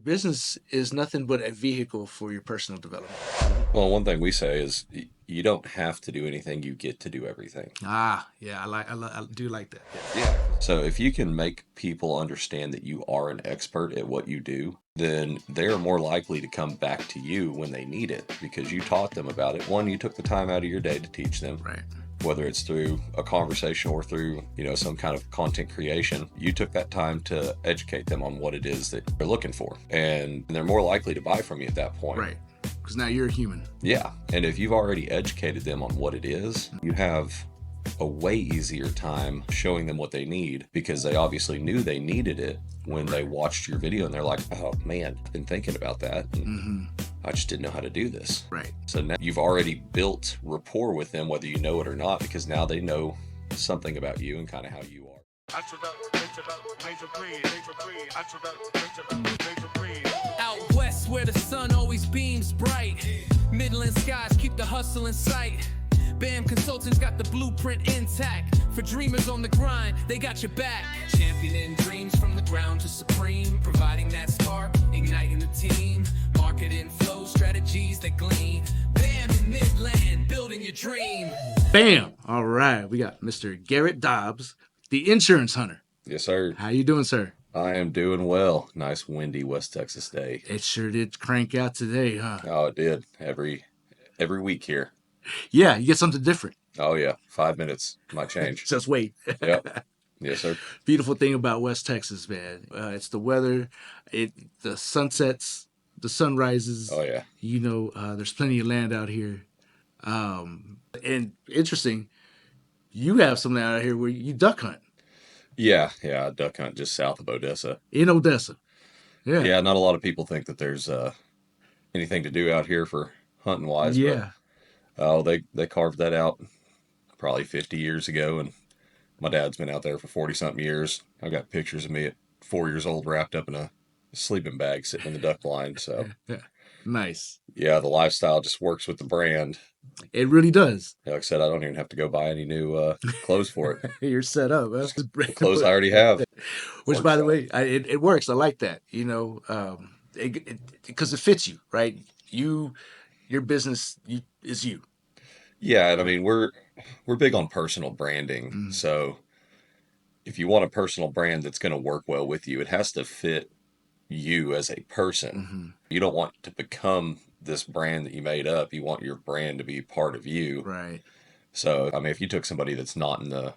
business is nothing but a vehicle for your personal development. Well, one thing we say is you don't have to do anything, you get to do everything. Ah, yeah, I do like that. Yeah. So if you can make people understand that you are an expert at what you do, then they're more likely to come back to you when they need it because you taught them about it. One, you took the time out of your day to teach them. Right. Whether it's through a conversation or through, some kind of content creation, you took that time to educate them on what it is that they're looking for. And they're more likely to buy from you at that point. Right. Because now you're a human. Yeah. And if you've already educated them on what it is, you have a way easier time showing them what they need because they obviously knew they needed it when they watched your video and they're like, oh man, I've been thinking about that. And I just didn't know how to do this. Right. So now you've already built rapport with them, whether you know it or not, because now they know something about you and kind of how you are. Out west where the sun always beams bright, Midland skies keep the hustle in sight. BAM Consultants got the blueprint intact. For dreamers on the grind, they got your back. Championing dreams from the ground to supreme, providing that spark, igniting the team. Marketing flow strategies that glean. BAM in Midland, building your dream. Bam! All right, we got Mr. Garrett Dobbs, the insurance hunter. Yes, sir. How you doing, sir? I am doing well. Nice windy West Texas day. It sure did crank out today, huh? Oh, it did. Every week here. Yeah, you get something different. Oh, yeah. 5 minutes might change. Just wait. Yep. Yes, sir. Beautiful thing about West Texas, man. It's the weather, the sunsets, the sunrises. Oh, yeah. There's plenty of land out here. And interesting, you have something out here where you duck hunt. Yeah. I duck hunt just south of Odessa. In Odessa. Yeah. Yeah, not a lot of people think that there's anything to do out here for hunting wise. Yeah. But, they carved that out probably 50 years ago, and my dad's been out there for 40-something years. I got pictures of me at 4 years old wrapped up in a sleeping bag sitting in the duck blind. So, Nice. Yeah, the lifestyle just works with the brand. It really does. Like I said, I don't even have to go buy any new clothes for it. You're set up. The clothes I already have. Which, by the way, it works. I like that. Because it fits you, right? Your business is you. Yeah, and I mean we're big on personal branding. So if you want a personal brand that's going to work well with you, it has to fit you as a person. You don't want to become this brand that you made up. You want your brand to be part of you. Right. So, I mean, if you took somebody that's not in the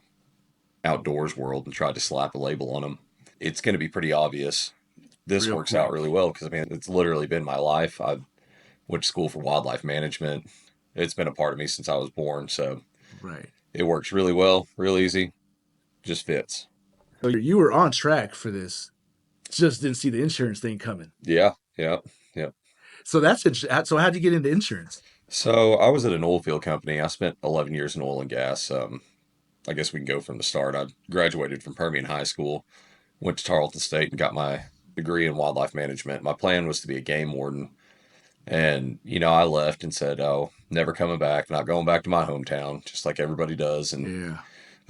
outdoors world and tried to slap a label on them, it's going to be pretty obvious. This works out really well because, I mean, it's literally been my life. I went to school for wildlife management. It's been a part of me since I was born. So right. It works really well, real easy, just fits. So you were on track for this. Just didn't see the insurance thing coming. Yeah. So so how'd you get into insurance? So I was at an oil field company. I spent 11 years in oil and gas. I guess we can go from the start. I graduated from Permian High School, went to Tarleton State and got my degree in wildlife management. My plan was to be a game warden. And, I left and said, oh, never coming back, not going back to my hometown, just like everybody does. And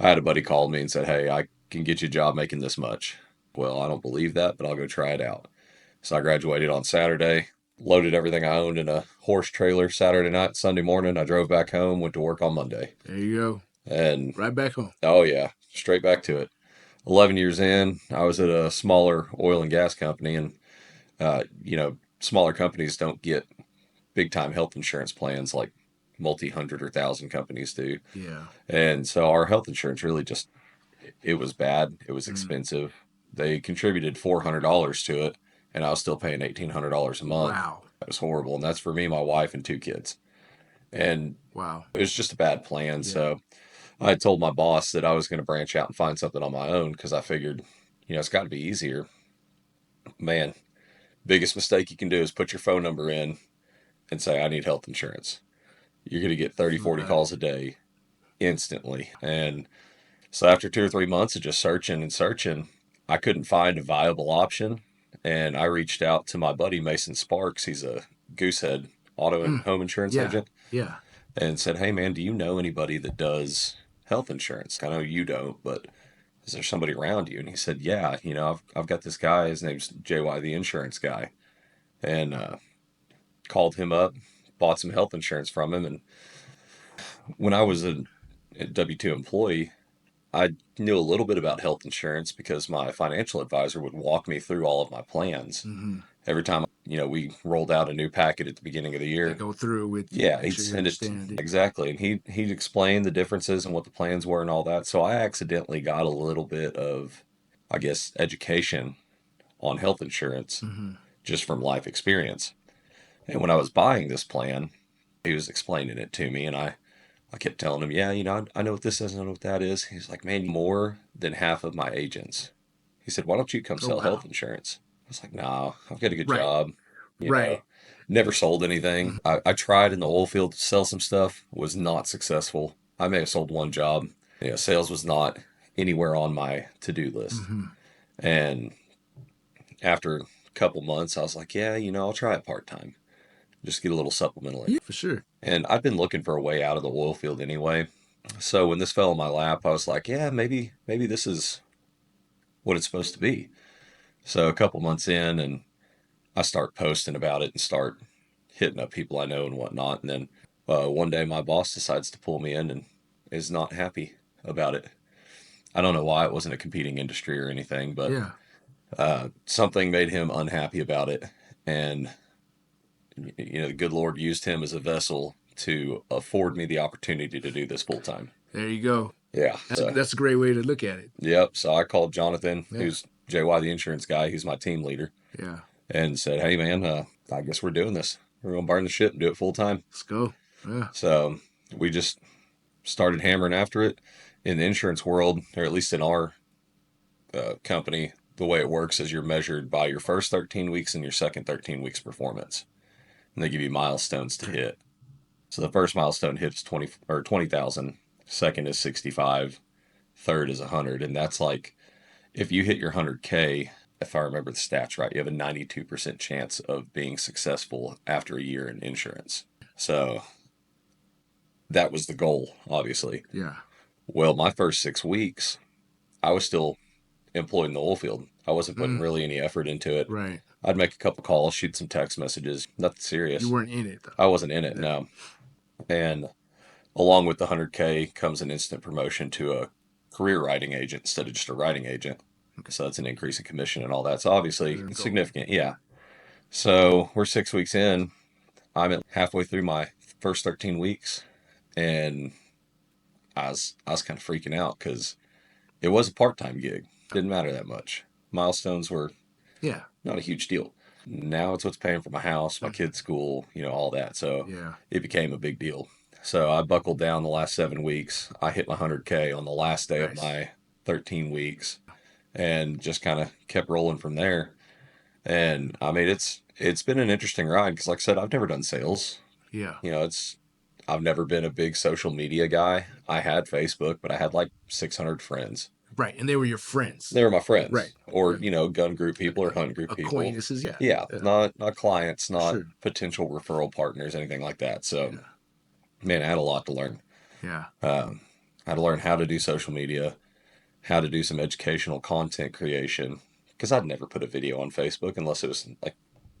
I had a buddy call me and said, hey, I can get you a job making this much. Well, I don't believe that, but I'll go try it out. So I graduated on Saturday, loaded everything I owned in a horse trailer Saturday night, Sunday morning. I drove back home, went to work on Monday. There you go. And right back home. Oh, yeah. Straight back to it. 11 years in, I was at a smaller oil and gas company. And, smaller companies don't get big-time health insurance plans like multi-hundred or thousand companies do. Yeah. And so our health insurance really it was bad. It was expensive. They contributed $400 to it, and I was still paying $1,800 a month. Wow. That was horrible. And that's for me, my wife, and 2 kids. And wow, it was just a bad plan. Yeah. So I told my boss that I was going to branch out and find something on my own because I figured, it's got to be easier. Man, biggest mistake you can do is put your phone number in and say, I need health insurance. You're going to get 30, 40 calls a day instantly. And so after 2 or 3 months of just searching, I couldn't find a viable option. And I reached out to my buddy, Mason Sparks. He's a Goosehead auto and home insurance agent. Yeah. And said, hey, man, do you know anybody that does health insurance? I know you don't, but is there somebody around you? And he said, yeah, I've got this guy. His name's JY, the insurance guy. and called him up, bought some health insurance from him. And when I was a W-2 employee, I knew a little bit about health insurance because my financial advisor would walk me through all of my plans. Mm-hmm. Every time, we rolled out a new packet at the beginning of the They year. go through it with you, Yeah, make he'd sure you send it understand it. exactly, and he'd explain the differences and what the plans were and all that. So I accidentally got a little bit of, I guess, education on health insurance Mm-hmm. just from life experience. And when I was buying this plan, he was explaining it to me, and I kept telling him, yeah, I know what this is, I know what that is. He's like, man, more than half of my agents. He said, why don't you come Oh sell wow. health insurance? I was like, nah, I've got a good Right. job. You know, Right. never sold anything. I tried in the oil field to sell some stuff, was not successful. I may have sold one job. Sales was not anywhere on my to-do list. Mm-hmm. And after a couple months, I was like, yeah, I'll try it part-time. Just get a little supplemental Yeah, income. for sure. And I've been looking for a way out of the oil field anyway. So when this fell in my lap, I was like, yeah, maybe this is what it's supposed to be. So a couple months in, and I start posting about it and start hitting up people I know and whatnot. And then one day my boss decides to pull me in and is not happy about it. I don't know why. It wasn't a competing industry or anything, but Yeah. something made him unhappy about it. And, the good Lord used him as a vessel to afford me the opportunity to do this full time. There you go. Yeah. That's a great way to look at it. Yep. So I called Jonathan, Yeah. who's JY, the insurance guy. He's my team leader, Yeah. and said, hey, man, I guess we're doing this. We're going to burn the ship and do it full time. Let's go. Yeah. So we just started hammering after it. In the insurance world, or at least in our company, the way it works is you're measured by your first 13 weeks and your second 13 weeks performance. And they give you milestones to hit. So the first milestone hit is 20,000. Second is 65. Third is 100. And that's like, if you hit your 100K, if I remember the stats right, you have a 92% chance of being successful after a year in insurance. So that was the goal, obviously. Yeah. Well, my first 6 weeks, I was still employed in the oil field. I wasn't putting really any effort into it. Right. I'd make a couple calls, shoot some text messages, nothing serious. You weren't in it though. I wasn't in it, no. And along with the 100K comes an instant promotion to a career writing agent instead of just a writing agent. Okay. So that's an increase in commission and all that. So obviously Goal. significant, yeah. So we're 6 weeks in. I'm at halfway through my first 13 weeks, and I was kind of freaking out because it was a part-time gig. Didn't matter that much. Milestones were Yeah. not a huge deal. Now it's what's paying for my house, my kids' school, all that. So Yeah. it became a big deal. So I buckled down the last 7 weeks. I hit my 100K on the last day of my 13 weeks and just kind of kept rolling from there. And I mean, it's been an interesting ride because, like I said, I've never done sales. Yeah. I've never been a big social media guy. I had Facebook, but I had like 600 friends. Right. And they were your friends. They were my friends, Right. or gun group people or hunt group people. Acquaintances. Yeah. Yeah, not clients, not Sure. potential referral partners, anything like that. So, Yeah. man, I had a lot to learn. Yeah. I had to learn how to do social media, how to do some educational content creation, because I'd never put a video on Facebook unless it was like,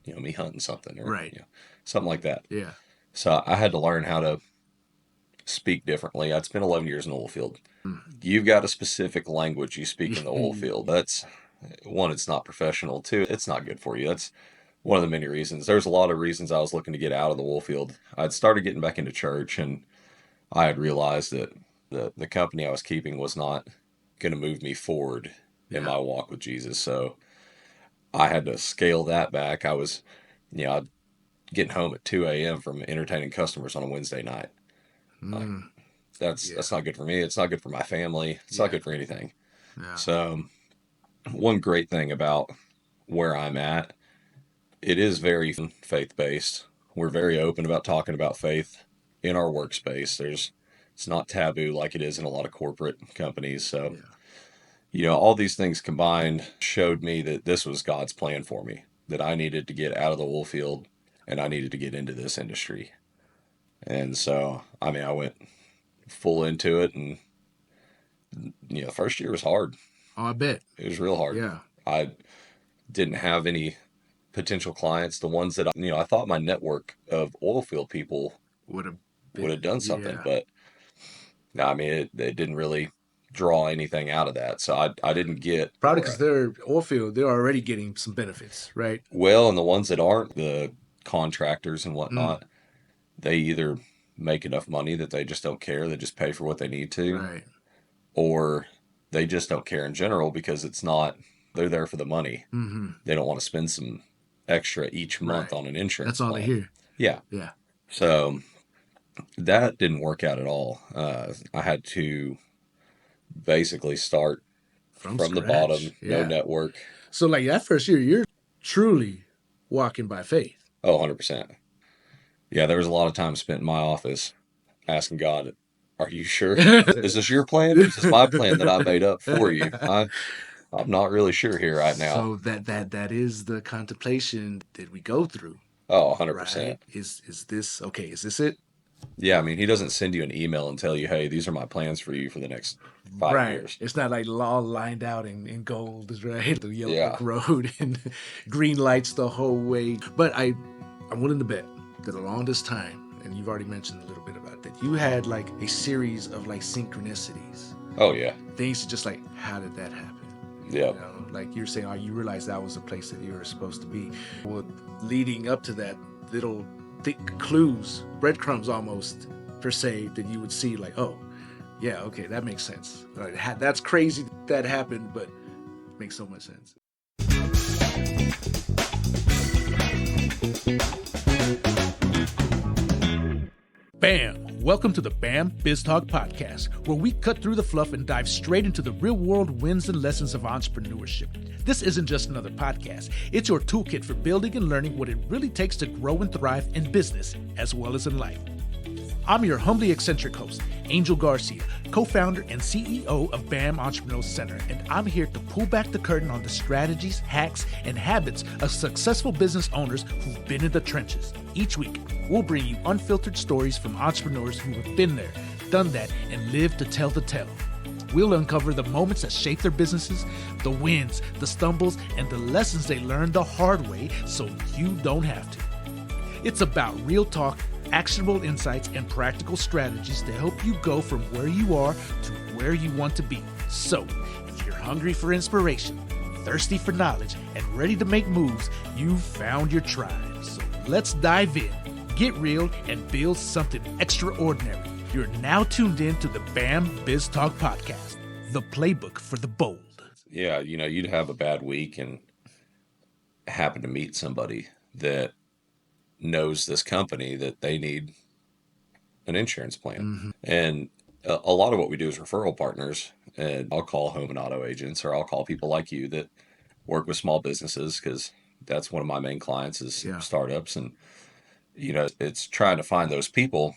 me hunting something or Right. something like that. Yeah. So I had to learn how to speak differently. I'd spent 11 years in the oil field. You've got a specific language you speak in the oil field. That's one, it's not professional. Two, it's not good for you. That's one of the many reasons. There's a lot of reasons I was looking to get out of the oil field. I'd started getting back into church, and I had realized that the company I was keeping was not going to move me forward in my walk with Jesus. So I had to scale that back. I was, I'd getting home at 2 a.m. from entertaining customers on a Wednesday night. Like, that's not good for me. It's not good for my family. It's not good for anything. Yeah. So one great thing about where I'm at, it is very faith-based. We're very open about talking about faith in our workspace. It's not taboo like it is in a lot of corporate companies. So, all these things combined showed me that this was God's plan for me, that I needed to get out of the oil field and I needed to get into this industry. And so, I mean, I went full into it, and the first year was hard. Oh, I bet. It was real hard. Yeah. I didn't have any potential clients, the ones that, I thought my network of oil field people Would have would have been, done something, yeah. but no, I mean, it didn't really draw anything out of that. So I didn't get, Probably because they're oil field, they're already getting some benefits, right? well, and the ones that aren't, the contractors and Mm, whatnot, they either make enough money that they just don't care, they just pay for what they need to, right. or they just don't care in general because it's not, they're there for the money. Mm-hmm. They don't want to spend some extra each month Right. on an That's insurance all they plan. hear. Yeah. Yeah. So that didn't work out at all. I had to basically start From from the scratch. bottom, no Yeah. network. So like that first year, you're truly walking by faith. Oh, 100%. Yeah, there was a lot of time spent in my office asking God, are you sure? Is this your plan? Is this my plan that I made up for you? I'm not really sure here right now. So that is the contemplation that we go through, Oh, right? 100%. Is this okay? Is this it? Yeah, I mean, he doesn't send you an email and tell you, hey, these are my plans for you for the next 5 Right. years. It's not like all lined out in gold, right? The yellow Yeah. brick road and green lights the whole way. But I'm willing to bet that along this time, and you've already mentioned a little bit about that, you had like a series of like synchronicities. Oh, yeah. Things just like, how did that happen? Yep. Like you're saying, oh, you realized that was the place that you were supposed to be. Well, leading up to that, little thick clues, breadcrumbs almost per se, that you would see like, oh, yeah, okay, that makes sense. That's crazy that happened, but it makes so much sense. Bam! Welcome to the BAM BizTalk podcast, where we cut through the fluff and dive straight into the real-world wins and lessons of entrepreneurship. This isn't just another podcast. It's your toolkit for building and learning what it really takes to grow and thrive in business as well as in life. I'm your humbly eccentric host, Angel Garcia, co-founder and CEO of BAM Entrepreneurial Center, and I'm here to pull back the curtain on the strategies, hacks, and habits of successful business owners who've been in the trenches. Each week, we'll bring you unfiltered stories from entrepreneurs who have been there, done that, and lived to tell the tale. We'll uncover the moments that shape their businesses, the wins, the stumbles, and the lessons they learned the hard way so you don't have to. It's about real talk, actionable insights, and practical strategies to help you go from where you are to where you want to be. So, if you're hungry for inspiration, thirsty for knowledge, and ready to make moves, you've found your tribe. So let's dive in, get real, and build something extraordinary. You're now tuned in to the BAM BizTalk podcast, the playbook for the bold. Yeah, you'd have a bad week and happen to meet somebody that knows this company that they need an insurance plan. Mm-hmm. And a lot of what we do is referral partners. And I'll call home and auto agents, or I'll call people like you that work with small businesses, because that's one of my main clients is startups. And, it's trying to find those people.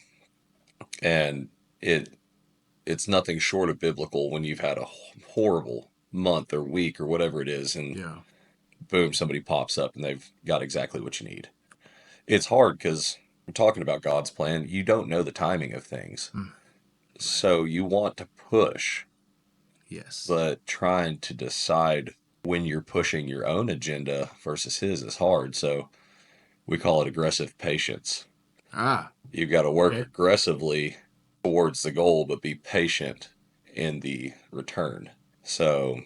And it's nothing short of biblical when you've had a horrible month or week or whatever it is. And boom, somebody pops up and they've got exactly what you need. It's hard because we're talking about God's plan. You don't know the timing of things. So you want to push. Yes. But trying to decide when you're pushing your own agenda versus his is hard. So we call it aggressive patience. You've got to work aggressively towards the goal, but be patient in the return. So,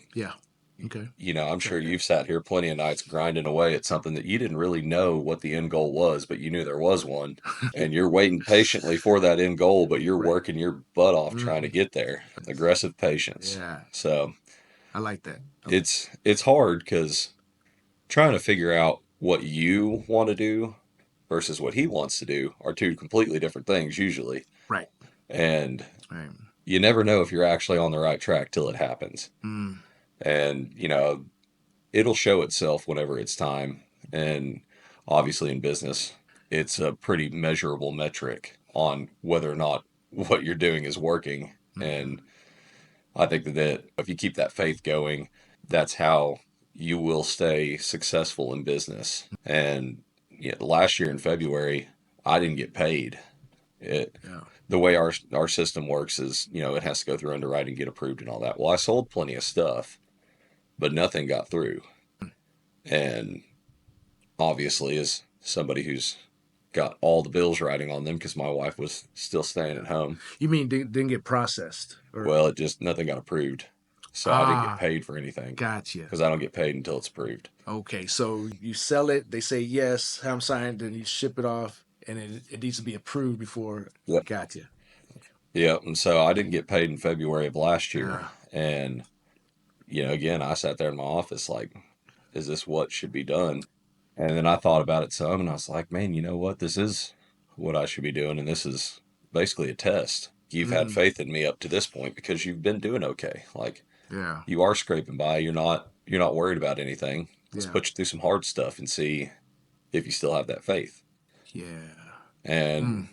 okay. I'm sure you've sat here plenty of nights grinding away at something that you didn't really know what the end goal was, but you knew there was one. And you're waiting patiently for that end goal, but you're working your butt off trying to get there. Aggressive patience. Yeah. So I like that. It's hard because trying to figure out what you want to do versus what he wants to do are two completely different things usually. Right. And you never know if you're actually on the right track till it happens. And, it'll show itself whenever it's time. And obviously in business, it's a pretty measurable metric on whether or not what you're doing is working. And I think that if you keep that faith going, that's how you will stay successful in business. And last year in February, I didn't get paid. The way our system works is, it has to go through underwriting, get approved and all that. Well, I sold plenty of stuff, but nothing got through. And obviously, as somebody who's got all the bills riding on them because my wife was still staying at home. You mean didn't get processed? Or... Well, nothing got approved. So I didn't get paid for anything. Gotcha. Because I don't get paid until it's approved. Okay, so you sell it, they say yes, have them signed, then you ship it off, and it needs to be approved before. Yep. Gotcha. Yeah, and so I didn't get paid in February of last year. And, again, I sat there in my office like, is this what should be done? And then I thought about it some, and I was like, man, you know what? This is what I should be doing, and this is basically a test. You've had faith in me up to this point because you've been doing okay. Like, you are scraping by. You're not worried about anything. Let's put you through some hard stuff and see if you still have that faith. Yeah. And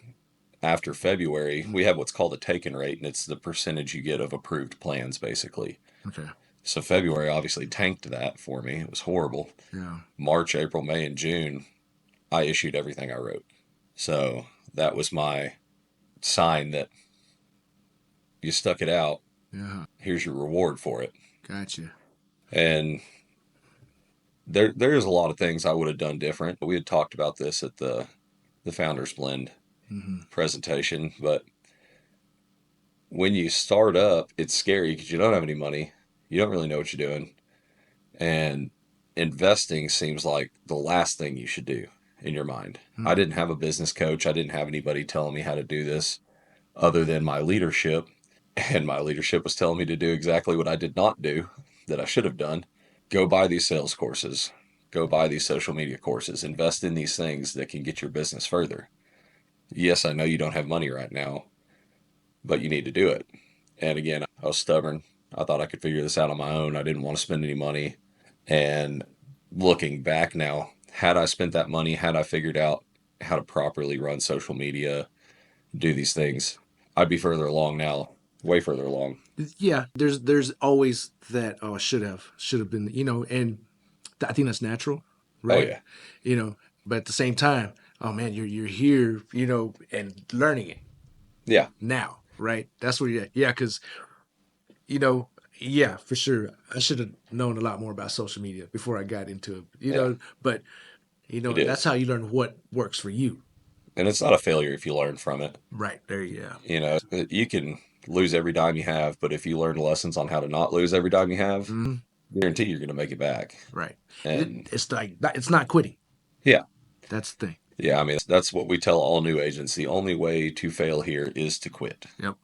after February, we have what's called a take-in rate, and it's the percentage you get of approved plans, basically. Okay. So February obviously tanked that for me. It was horrible. Yeah. March, April, May, and June, I issued everything I wrote. So that was my sign that you stuck it out. Yeah. Here's your reward for it. Gotcha. And there's a lot of things I would have done different. We had talked about this at the Founders Blend presentation, but when you start up, it's scary because you don't have any money. You don't really know what you're doing. And investing seems like the last thing you should do in your mind. I didn't have a business coach. I didn't have anybody telling me how to do this other than my leadership. And my leadership was telling me to do exactly what I did not do that I should have done. Go buy these sales courses. Go buy these social media courses. Invest in these things that can get your business further. Yes, I know you don't have money right now, but you need to do it. And again, I was stubborn. I thought I could figure this out on my own. I didn't want to spend any money. And looking back now, had I spent that money, had I figured out how to properly run social media, do these things, I'd be further along now, way further along. Yeah, there's always that, oh, I should have been, and I think that's natural, right? Oh, yeah. But at the same time, oh man, you're here, and learning it. Yeah. Now, right? That's where you're at. Yeah, because, yeah, for sure. I should have known a lot more about social media before I got into it, but, that's how you learn what works for you. And it's not a failure if you learn from it. Right. There you go. You can lose every dime you have, but if you learn lessons on how to not lose every dime you have, guarantee you're going to make it back. Right. And it's like, it's not quitting. Yeah. That's the thing. Yeah, I mean, that's what we tell all new agents. The only way to fail here is to quit. Yep.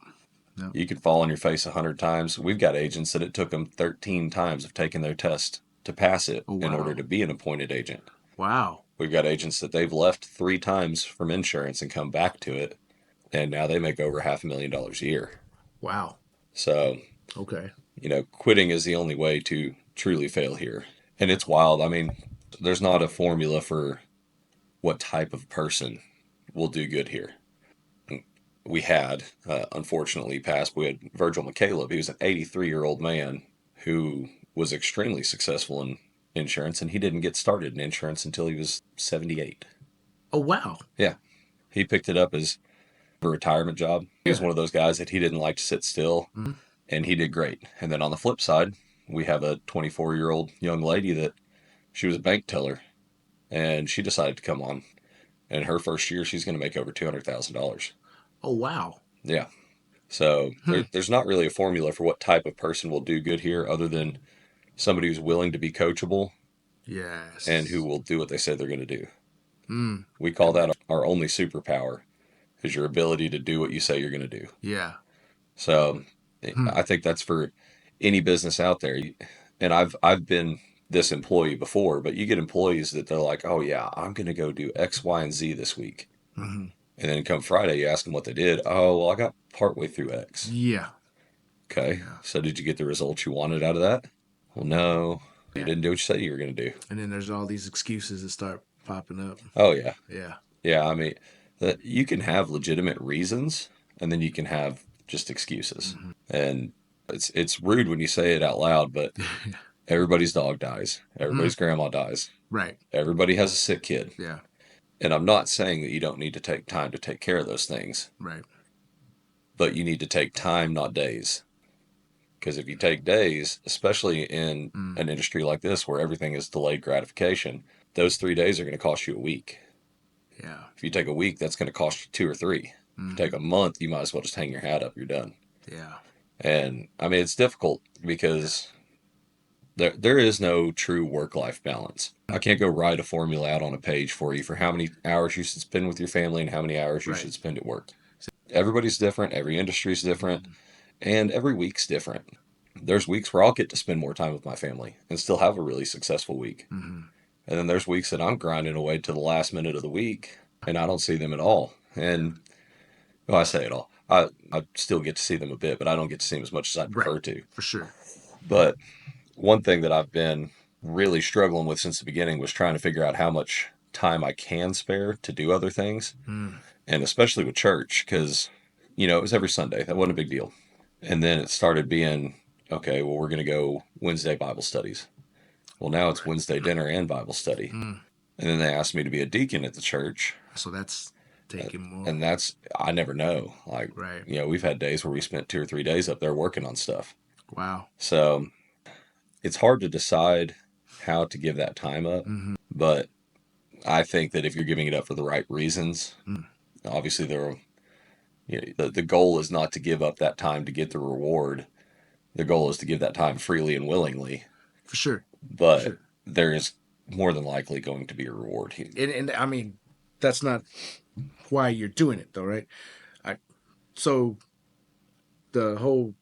You could fall on your face 100 times. We've got agents that it took them 13 times of taking their test to pass it in order to be an appointed agent. Wow. We've got agents that they've left 3 times from insurance and come back to it, and now they make over $500,000 a year. Wow. So, okay. Quitting is the only way to truly fail here. And it's wild. I mean, there's not a formula for what type of person will do good here. We had, unfortunately passed, we had Virgil McCaleb. He was an 83-year-old man who was extremely successful in insurance, and he didn't get started in insurance until he was 78. Oh, wow. Yeah. He picked it up as a retirement job. He was one of those guys that he didn't like to sit still, and he did great. And then on the flip side, we have a 24-year-old young lady that she was a bank teller, and she decided to come on. And her first year, she's going to make over $200,000. Oh, wow. Yeah. So there's not really a formula for what type of person will do good here other than somebody who's willing to be coachable. Yes. And who will do what they say they're going to do. We call that our only superpower, is your ability to do what you say you're going to do. Yeah. So I think that's for any business out there. And I've been this employee before, but you get employees that they're like, oh yeah, I'm going to go do X, Y, and Z this week. And then come Friday, you ask them what they did. Oh, well, I got partway through X. Yeah. Okay. Yeah. So did you get the results you wanted out of that? Well, no. You didn't do what you said you were going to do. And then there's all these excuses that start popping up. Oh, yeah. Yeah. Yeah, I mean, that you can have legitimate reasons, and then you can have just excuses. And it's rude when you say it out loud, but everybody's dog dies. Everybody's grandma dies. Right. Everybody has a sick kid. Yeah. And I'm not saying that you don't need to take time to take care of those things. Right. But you need to take time, not days. Because if you take days, especially in an industry like this where everything is delayed gratification, those 3 days are going to cost you a week. Yeah. If you take a week, that's going to cost you 2 or 3. If you take a month, you might as well just hang your hat up. You're done. Yeah. And I mean, it's difficult because there is no true work-life balance. I can't go write a formula out on a page for you for how many hours you should spend with your family and how many hours you should spend at work. Everybody's different. Every industry's different. And every week's different. There's weeks where I'll get to spend more time with my family and still have a really successful week. And then there's weeks that I'm grinding away to the last minute of the week and I don't see them at all. And well, I say it all. I still get to see them a bit, but I don't get to see them as much as I'd prefer to. For sure. But one thing that I've been really struggling with since the beginning was trying to figure out how much time I can spare to do other things. And especially with church, because, it was every Sunday. That wasn't a big deal. And then it started being, okay, well, we're going to go Wednesday Bible studies. Well, now it's Wednesday dinner and Bible study. And then they asked me to be a deacon at the church. So that's taking more. And I never know. Like, we've had days where we spent 2 or 3 days up there working on stuff. Wow. So it's hard to decide how to give that time up. But I think that if you're giving it up for the right reasons, obviously the goal is not to give up that time to get the reward. The goal is to give that time freely and willingly. For sure. But there is more than likely going to be a reward here. And I mean, that's not why you're doing it, though, right? So the whole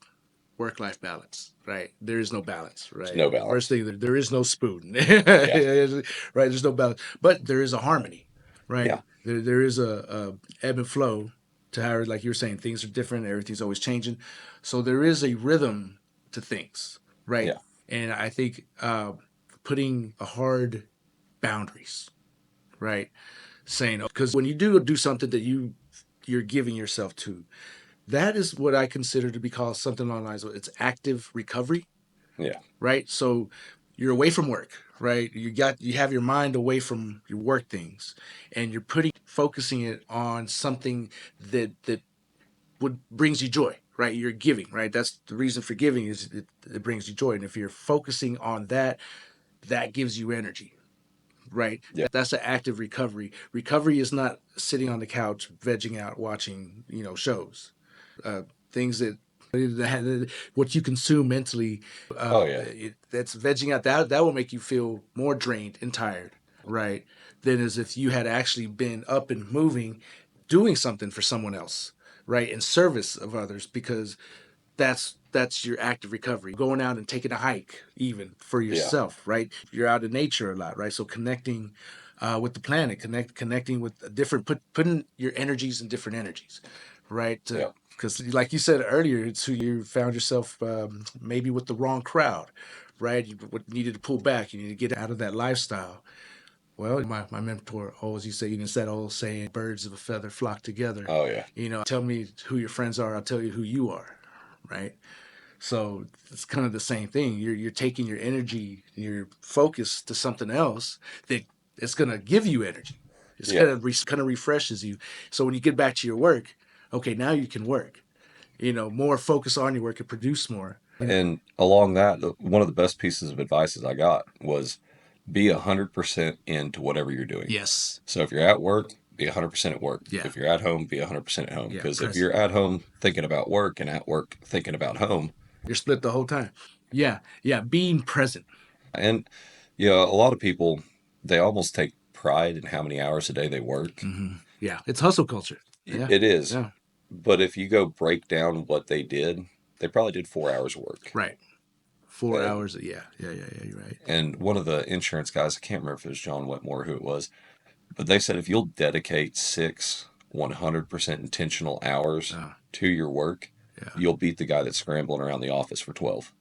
work-life balance, right? There is no balance, right? There's no balance. First thing, there is no spoon, right? There's no balance, but there is a harmony, right? Yeah. There is a ebb and flow to how, like you were saying, things are different. Everything's always changing. So there is a rhythm to things, right? Yeah. And I think putting a hard boundaries, right? Saying, because when you do something that you're giving yourself to, that is what I consider to be called something along the lines of it's active recovery. Yeah. Right. So you're away from work, right? You have your mind away from your work things, and you're focusing it on something that brings you joy, right? You're giving, right? That's the reason for giving is it brings you joy. And if you're focusing on that, that gives you energy. Right. Yeah. That's an active recovery. Recovery is not sitting on the couch, vegging out, watching, shows, things that what you consume mentally. That's vegging out. That will make you feel more drained and tired. Right. Than as if you had actually been up and moving, doing something for someone else. Right. In service of others, because that's your active recovery. Going out and taking a hike, even for yourself, right? You're out in nature a lot, right? So connecting with the planet, connecting with different, putting your energies in different energies, right? Because like you said earlier, it's who you found yourself maybe with the wrong crowd, right? You needed to pull back. You need to get out of that lifestyle. Well, my mentor always used to say, it's that old saying, birds of a feather flock together. Oh, yeah. Tell me who your friends are, I'll tell you who you are, right? So it's kind of the same thing. You're taking your energy, your focus to something else that it's going to give you energy. It's kind of refreshes you. So when you get back to your work, okay, now you can work. More focus on your work and produce more. And along that, one of the best pieces of advice I got was be 100% into whatever you're doing. Yes. So if you're at work, be 100% at work. Yeah. If you're at home, be 100% at home. Because if you're at home thinking about work and at work thinking about home, you're split the whole time. Yeah. Being present. And, a lot of people, they almost take pride in how many hours a day they work. Mm-hmm. Yeah. It's hustle culture. Yeah. It is. Yeah. But if you go break down what they did, they probably did 4 hours of work. Right. 4 hours. Yeah. You're right. And one of the insurance guys, I can't remember if it was John Whitmore who it was, but they said if you'll dedicate 6 100% intentional hours to your work, you'll beat the guy that's scrambling around the office for 12.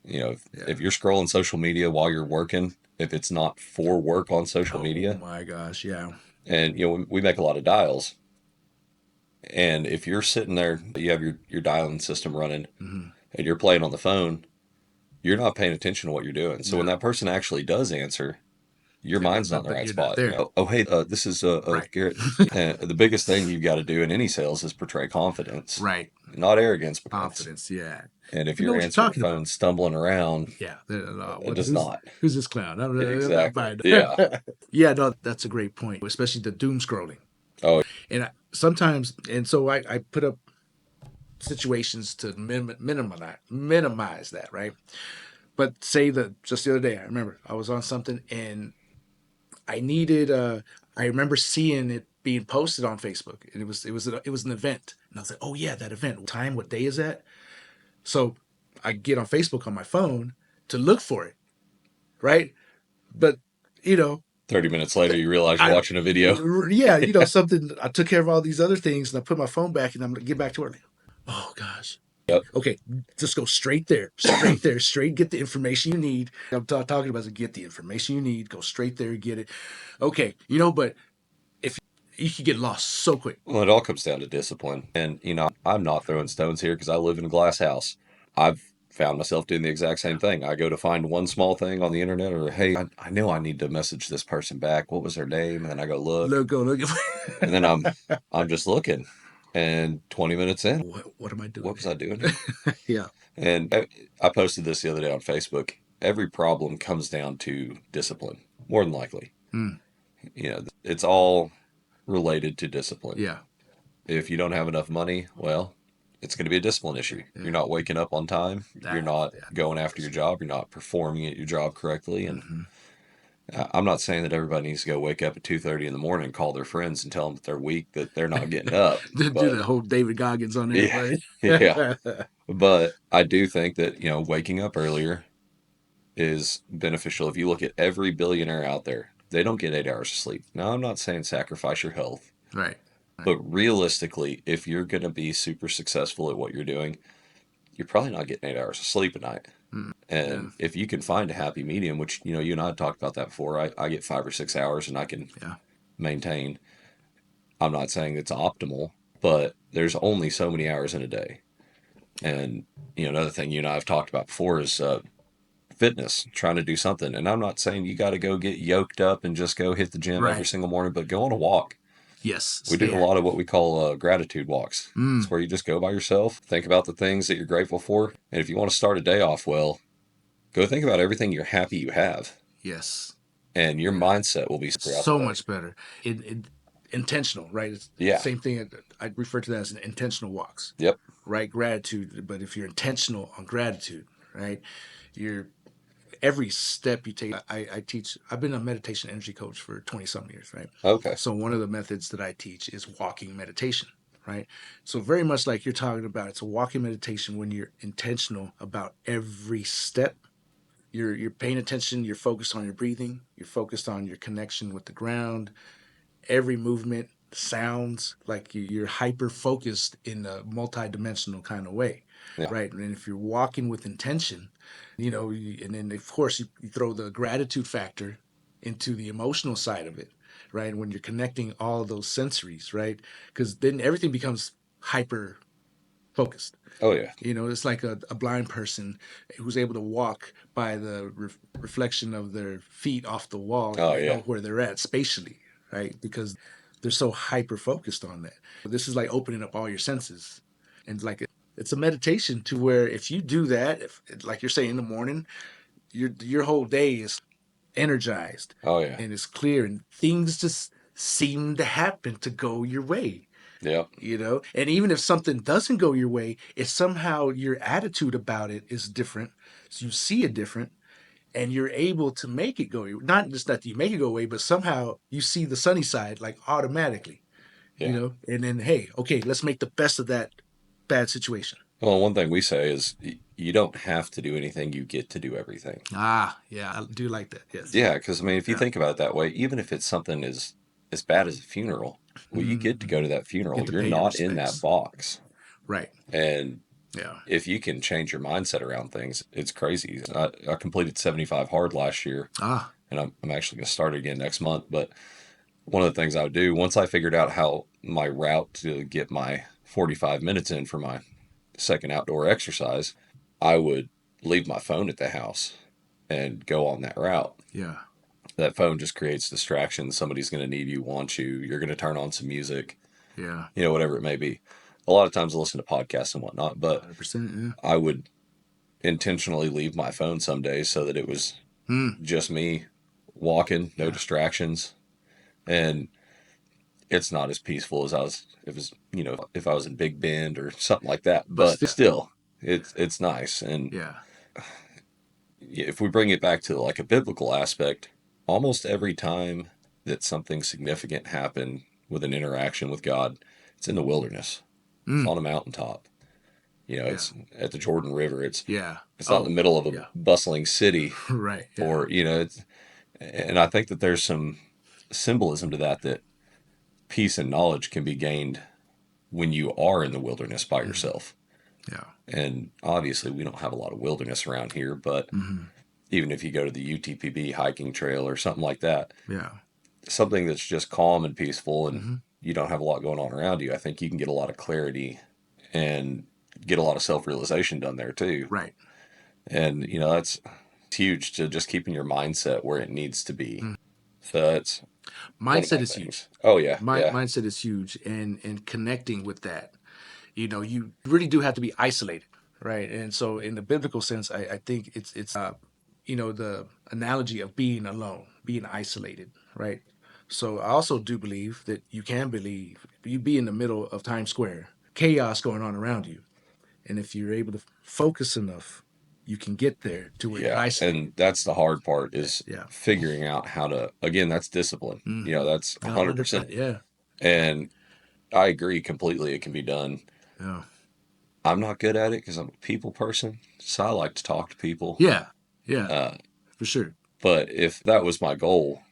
If you're scrolling social media while you're working, if it's not for work on social media. Oh my gosh, yeah. And, we make a lot of dials. And if you're sitting there, you have your dialing system running and you're playing on the phone, you're not paying attention to what you're doing. So when that person actually does answer, your mind's not in the right spot. Hey, this is Garrett. The biggest thing you've got to do in any sales is portray confidence. Right. not arrogance, but Confidence, yeah. And if You know you're what you're answering the talking phone about. stumbling around, Yeah. just not. Who's this clown? I'm Exactly. fine. Yeah. Yeah, no, that's a great point, especially the doom scrolling. Oh, And sometimes, and so I put up situations to minimize that, right? But say that just the other day, I remember I was on something and I needed. I remember seeing it being posted on Facebook, and it was an event, and I was like, oh yeah, that event. What time? What day is that? So I get on Facebook on my phone to look for it, right? But you know, 30 minutes later, you realize you're I watching a video. yeah, something. I took care of all these other things, and I put my phone back, and I'm gonna get back to work. Oh gosh. Yep. Okay, just go straight there, straight. Get the information you need. I'm talking about is get the information you need. Go straight there, get it. Okay, but if you could get lost so quick. Well, it all comes down to discipline. And, I'm not throwing stones here because I live in a glass house. I've found myself doing the exact same thing. I go to find one small thing on the internet or, hey, I know I need to message this person back. What was their name? And then I go look. Look. And then I'm just looking. And 20 minutes in, What am I doing? what was I doing here? Yeah. And I posted this the other day on Facebook. Every problem comes down to discipline, more than likely. Mm. It's all related to discipline. Yeah. If you don't have enough money, well, it's going to be a discipline issue. Yeah. You're not waking up on time. You're not going after your job. You're not performing at your job correctly. And I'm not saying that everybody needs to go wake up at 2:30 in the morning and call their friends and tell them that they're weak, that they're not getting up. Do the whole David Goggins on everybody. Yeah. But I do think that, waking up earlier is beneficial. If you look at every billionaire out there, they don't get 8 hours of sleep. Now, I'm not saying sacrifice your health. Right. But realistically, if you're going to be super successful at what you're doing, you're probably not getting 8 hours of sleep a night. And if you can find a happy medium, which, you and I had talked about that before, I get 5 or 6 hours and I can maintain. I'm not saying it's optimal, but there's only so many hours in a day. And, another thing you and I have talked about before is fitness, trying to do something. And I'm not saying you got to go get yoked up and just go hit the gym every single morning, but go on a walk. Yes. We do a lot of what we call gratitude walks. It's where you just go by yourself, think about the things that you're grateful for. And if you want to start a day off well, go think about everything you're happy you have. Yes. And your mindset will be so much better. Intentional, right? It's the same thing. I refer to that as intentional walks. Yep. Right? Gratitude. But if you're intentional on gratitude, right? Every step you take, I teach, I've been a meditation energy coach for 20-something years, right? Okay. So one of the methods that I teach is walking meditation, right? So very much like you're talking about, it's a walking meditation when you're intentional about every step. You're paying attention, you're focused on your breathing, you're focused on your connection with the ground, every movement, sounds, like you're hyper-focused in a multi-dimensional kind of way, right? And if you're walking with intention, and then of course you throw the gratitude factor into the emotional side of it, right? When you're connecting all those sensories, right? Because then everything becomes hyper focused. Oh yeah. It's like a blind person who's able to walk by the reflection of their feet off the wall. Know where they're at spatially, right? Because they're so hyper focused on that. This is like opening up all your senses, and like it's a meditation to where if you do that, like you're saying in the morning, your whole day is energized. Oh yeah. And it's clear, and things just seem to happen to go your way. Yeah. And even if something doesn't go your way, it's somehow your attitude about it is different. So you see it different, and you're able to make it go. Not just that you make it go away, but somehow you see the sunny side, like automatically. And then, hey, okay, let's make the best of that bad situation. Well, one thing we say is you don't have to do anything. You get to do everything. Yeah, I do like that. Yes. Yeah, because if you think about it that way, even if it's something as bad as a funeral, well, you get to go to that funeral. You're not in that box. Right. And if you can change your mindset around things, it's crazy. I completed 75 hard last year. And I'm actually going to start again next month. But one of the things I would do, once I figured out how my route to get my 45 minutes in for my second outdoor exercise, I would leave my phone at the house and go on that route. Yeah. That phone just creates distractions. Somebody's going to need you, want you. You're going to turn on some music. Yeah. Whatever it may be. a lot of times I listen to podcasts and whatnot, but 100%, yeah. I would intentionally leave my phone some days so that it was just me walking, no distractions. And it's not as peaceful as if I was in Big Bend or something like that, but still it's nice. And Yeah. if we bring it back to like a biblical aspect, almost every time that something significant happened with an interaction with God, it's in the wilderness. It's on a mountaintop. It's at the Jordan River. It's not in the middle of a bustling city. Right. Yeah. Or, and I think that there's some symbolism to that peace and knowledge can be gained when you are in the wilderness by yourself. Yeah. And obviously we don't have a lot of wilderness around here, but even if you go to the UTPB hiking trail or something like that, something that's just calm and peaceful and you don't have a lot going on around you, I think you can get a lot of clarity and get a lot of self-realization done there too. Right. And, that's huge to just keeping your mindset where it needs to be. So that's mindset is huge. Oh yeah. Mindset is huge, and connecting with that, you really do have to be isolated, right? And so in the biblical sense, I think it's the analogy of being alone, being isolated, right? So I also do believe that you be in the middle of Times Square, chaos going on around you, and if you're able to focus enough, you can get there to where you're isolated. And that's the hard part is figuring out how to, again, that's discipline. That's 100%. Yeah. And I agree completely. It can be done. Yeah. I'm not good at it because I'm a people person. So I like to talk to people. Yeah. Yeah. For sure. But if that was my goal,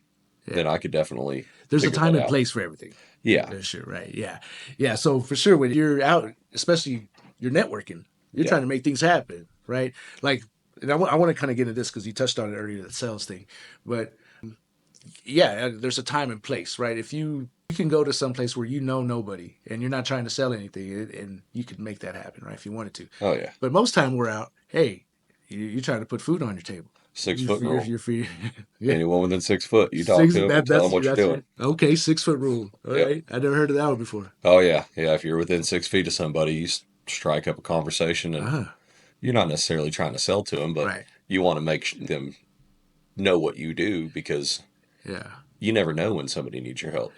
then I could definitely. There's a time and place for everything. Yeah. For sure. Right. Yeah. Yeah. So for sure, when you're out, especially you're networking, you're trying to make things happen. Right. Like, and I want to kind of get into this because you touched on it earlier, the sales thing. But there's a time and place, right? If you can go to some place where nobody and you're not trying to sell anything, and you could make that happen, right? If you wanted to. Oh, yeah. But most time we're out, hey, you're trying to put food on your table. 6 foot rule. You're free. Anyone within 6 foot, you talk to them, tell them what you're doing. Okay, 6 foot rule. All right. I never heard of that one before. Oh, yeah. Yeah, if you're within 6 feet of somebody, you strike up a conversation, and you're not necessarily trying to sell to them, but you want to make them know what you do because you never know when somebody needs your help.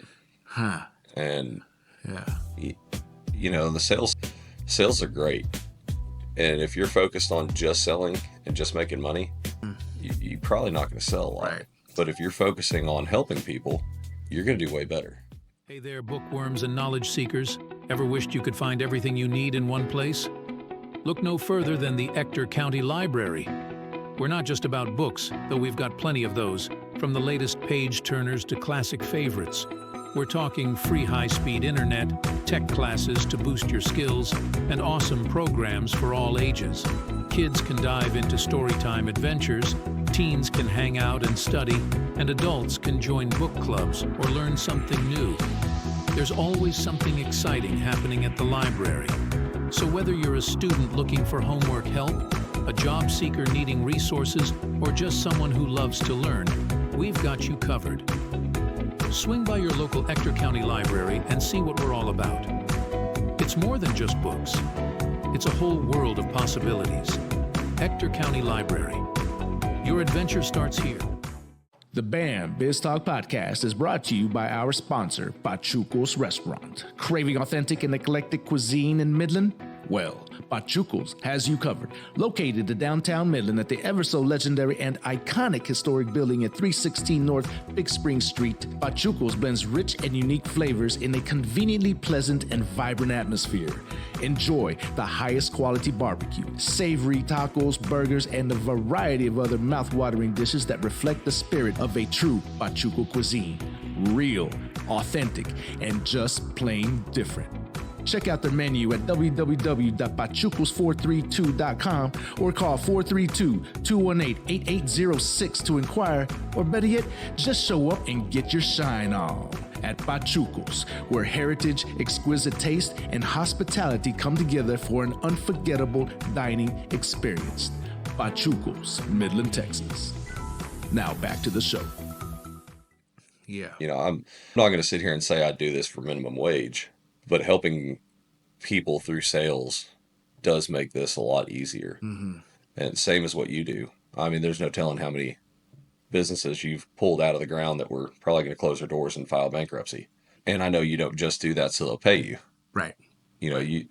And, the sales are great. And if you're focused on just selling and just making money, you're probably not going to sell a lot. Right. But if you're focusing on helping people, you're going to do way better. Hey there, bookworms and knowledge seekers. Ever wished you could find everything you need in one place? Look no further than the Ector County Library. We're not just about books, though we've got plenty of those, from the latest page-turners to classic favorites. We're talking free high-speed internet, tech classes to boost your skills, and awesome programs for all ages. Kids can dive into storytime adventures, teens can hang out and study, and adults can join book clubs or learn something new. There's always something exciting happening at the library. So whether you're a student looking for homework help, a job seeker needing resources, or just someone who loves to learn, we've got you covered. Swing by your local Ector County Library and see what we're all about. It's more than just books. It's a whole world of possibilities. Ector County Library. Your adventure starts here. The BAM BizTalk podcast is brought to you by our sponsor, Pachuco's Restaurant. Craving authentic and eclectic cuisine in Midland? Well, Pachuco's has you covered. Located in downtown Midland at the ever-so-legendary and iconic historic building at 316 North Big Spring Street, Pachuco's blends rich and unique flavors in a conveniently pleasant and vibrant atmosphere. Enjoy the highest quality barbecue, savory tacos, burgers, and a variety of other mouth-watering dishes that reflect the spirit of a true Pachuco cuisine. Real, authentic, and just plain different. Check out their menu at www.pachucos432.com or call 432-218-8806 to inquire, or better yet, just show up and get your shine on. At Pachucos, where heritage, exquisite taste, and hospitality come together for an unforgettable dining experience. Pachucos, Midland, Texas. Now back to the show. Yeah. I'm not going to sit here and say I do this for minimum wage, but helping people through sales does make this a lot easier. Mm-hmm. And same as what you do. I mean, there's no telling how many businesses you've pulled out of the ground that were probably going to close their doors and file bankruptcy. And I know you don't just do that so they'll pay you. Right. You know, you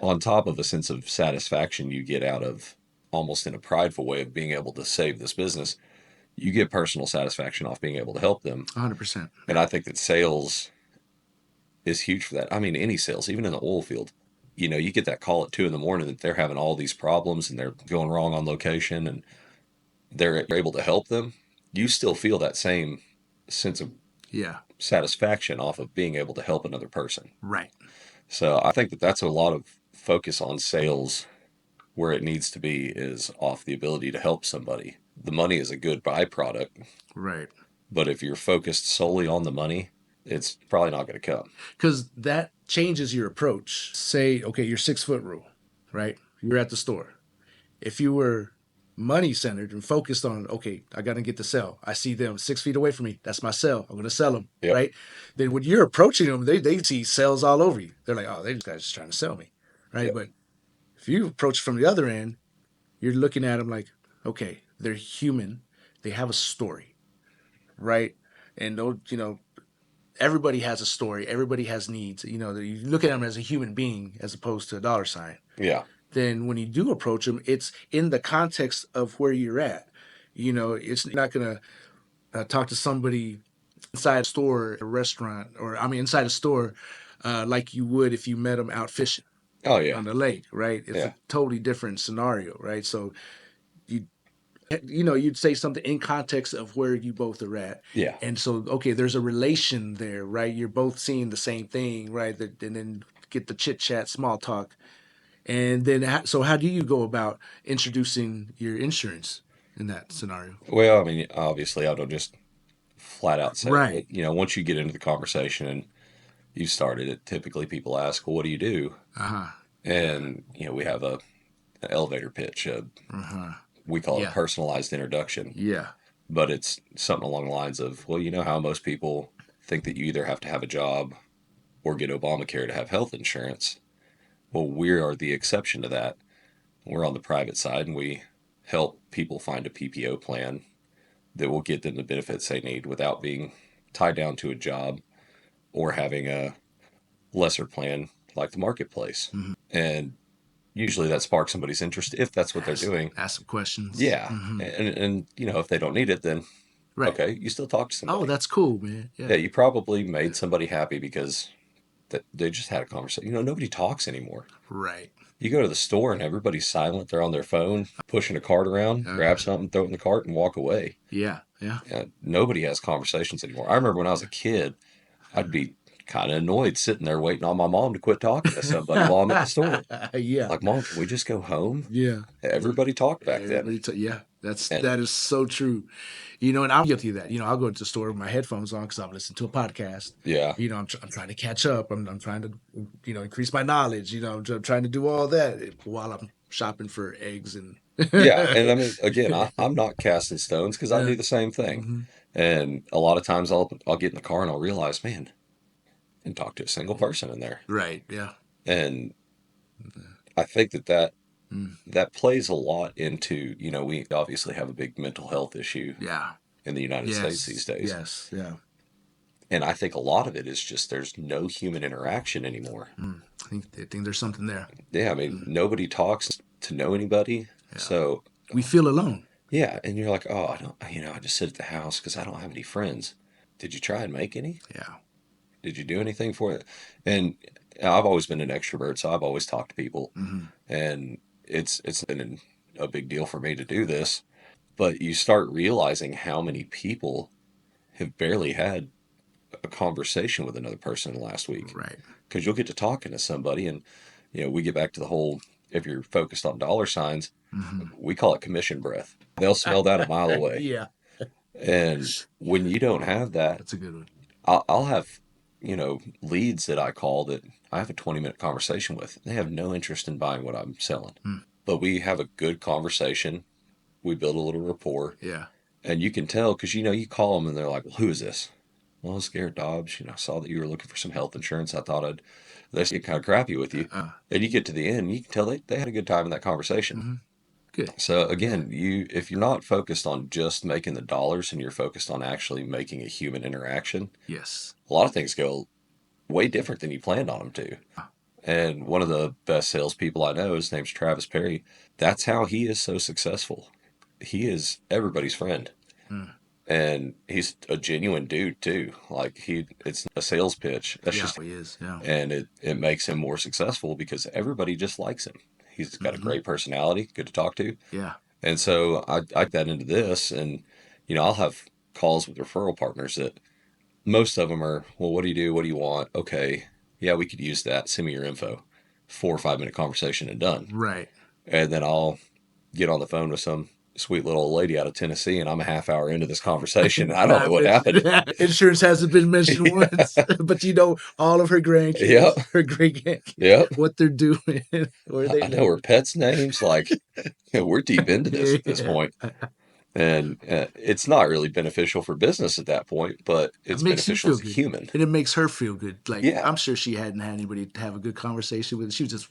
on top of a sense of satisfaction you get out of almost in a prideful way of being able to save this business, you get personal satisfaction off being able to help them. 100%. And I think that sales is huge for that. I mean, any sales, even in the oil field, you know, you get that call at 2 a.m. that they're having all these problems and they're going wrong on location and they're able to help them. You still feel that same sense of Yeah. satisfaction off of being able to help another person. Right. So I think that that's a lot of focus on sales where it needs to be is off the ability to help somebody. The money is a good byproduct, Right. but if you're focused solely on the money, it's probably not going to come. Because that changes your approach. Say, okay, your 6-foot rule, right? You're at the store. If you were money centered and focused on, okay, I got to get the sell. I see them 6 feet away from me. That's my sell. I'm going to sell them, Yep. right? Then when you're approaching them, they see sells all over you. They're like, oh, these guys just trying to sell me, right? Yep. But if you approach from the other end, you're looking at them like, okay, they're human. They have a story, right? And those, you know, everybody has a story. Everybody has needs. You know, you look at them as a human being as opposed to a dollar sign. Yeah. Then when you do approach them, it's in the context of where you're at. You know, it's not going to talk to somebody inside a store, a restaurant, or I mean, inside a store, like you would if you met them out fishing Oh, yeah. on the lake, right? It's Yeah. a totally different scenario, right? So you know, you'd say something in context of where you both are at. Yeah. And so, okay, there's a relation there, right? You're both seeing the same thing, right? And then get the chit chat, small talk. And then, so how do you go about introducing your insurance in that scenario? Well, I mean, obviously, I don't just flat out say Right. it. You know, once you get into the conversation and you started it, typically people ask, well, what do you do? Uh-huh. And, you know, we have an elevator pitch. We call it Yeah. a personalized introduction. Yeah. But it's something along the lines of, well, you know how most people think that you either have to have a job or get Obamacare to have health insurance. Well, we are the exception to that. We're on the private side and we help people find a PPO plan that will get them the benefits they need without being tied down to a job or having a lesser plan like the marketplace. Mm-hmm. And usually that sparks somebody's interest if that's what they're doing. Ask some questions. Yeah. Mm-hmm. And you know, if they don't need it, then Right. okay, you still talk to somebody. Oh, that's cool, man. Yeah, Yeah. you probably made somebody happy because they just had a conversation. You know, nobody talks anymore. Right. You go to the store and everybody's silent. They're on their phone, pushing a cart around, grab something, throw it in the cart, and walk away. Yeah. Yeah. Nobody has conversations anymore. I remember when I was a kid, I'd be kind of annoyed sitting there waiting on my mom to quit talking to somebody while I'm at the store. Yeah. Like, Mom, can we just go home? Yeah. Everybody talked back then. Yeah, that is so true. You know, and I'm guilty of that. You know, I'll go to the store with my headphones on because I'm listening to a podcast. Yeah. You know, I'm trying to catch up. I'm trying to, you know, increase my knowledge. You know, I'm trying to do all that while I'm shopping for eggs and. Yeah. And I mean, again, I'm not casting stones because I do the same thing. Mm-hmm. And a lot of times I'll get in the car and I'll realize, man, I didn't talk to a single person in there. Right. Yeah. And I think that plays a lot into, you know, we obviously have a big mental health issue Yeah. in the United States these days. Yes. Yeah. And I think a lot of it is just there's no human interaction anymore. I think there's something there. Yeah, I mean, nobody talks to know anybody. Yeah. So, We feel alone. yeah, and you're like, oh, I just sit at the house because I don't have any friends. Did you try and make any? Yeah. Did you do anything for it? And I've always been an extrovert, so I've always talked to people. Mm-hmm. And it's been a big deal for me to do this. But you start realizing how many people have barely had a conversation with another person in the last week. Right. Because you'll get to talking to somebody, and you know, we get back to the whole, if you're focused on dollar signs, we call it commission breath. They'll smell that a mile away. Yeah. And when you don't have that, That's a good one. I'll have, you know, leads that I call that I have a 20-minute conversation with. They have no interest in buying what I'm selling. But we have a good conversation. We build a little rapport. Yeah. And you can tell because, you know, you call them and they're like, well, who is this? well, it's Garrett Dobbs. I saw that you were looking for some health insurance. I thought let's get kind of crappy with you. And you get to the end, you can tell they had a good time in that conversation. Mm-hmm. Good. So again, if you're not focused on just making the dollars and you're focused on actually making a human interaction, Yes. a lot of things go way different than you planned on them to. And one of the best salespeople I know, his name's Travis Perry. That's how he is so successful. He is everybody's friend. Mm. And he's a genuine dude too. Like it's a sales pitch. That's Yeah, just, he is. Yeah. and it makes him more successful because everybody just likes him. He's got a great personality, good to talk to. Yeah. And so I get that into this, and I'll have calls with referral partners that most of them are, well, what do you do? What do you want? Okay, yeah, we could use that. Send me your info. 4 or 5 minute conversation and done. Right. And then I'll get on the phone with some sweet little lady out of Tennessee, and I'm a half hour into this conversation. I don't know what happened. Insurance hasn't been mentioned once, but all of her grandkids, Yep. her great grandkids, Yep. what they're doing, where they I know her pets' names. Like, we're deep into this at this point. And it's not really beneficial for business at that point, but it's beneficial as a human. And it makes her feel good. Like, Yeah. I'm sure she hadn't had anybody to have a good conversation with. She was just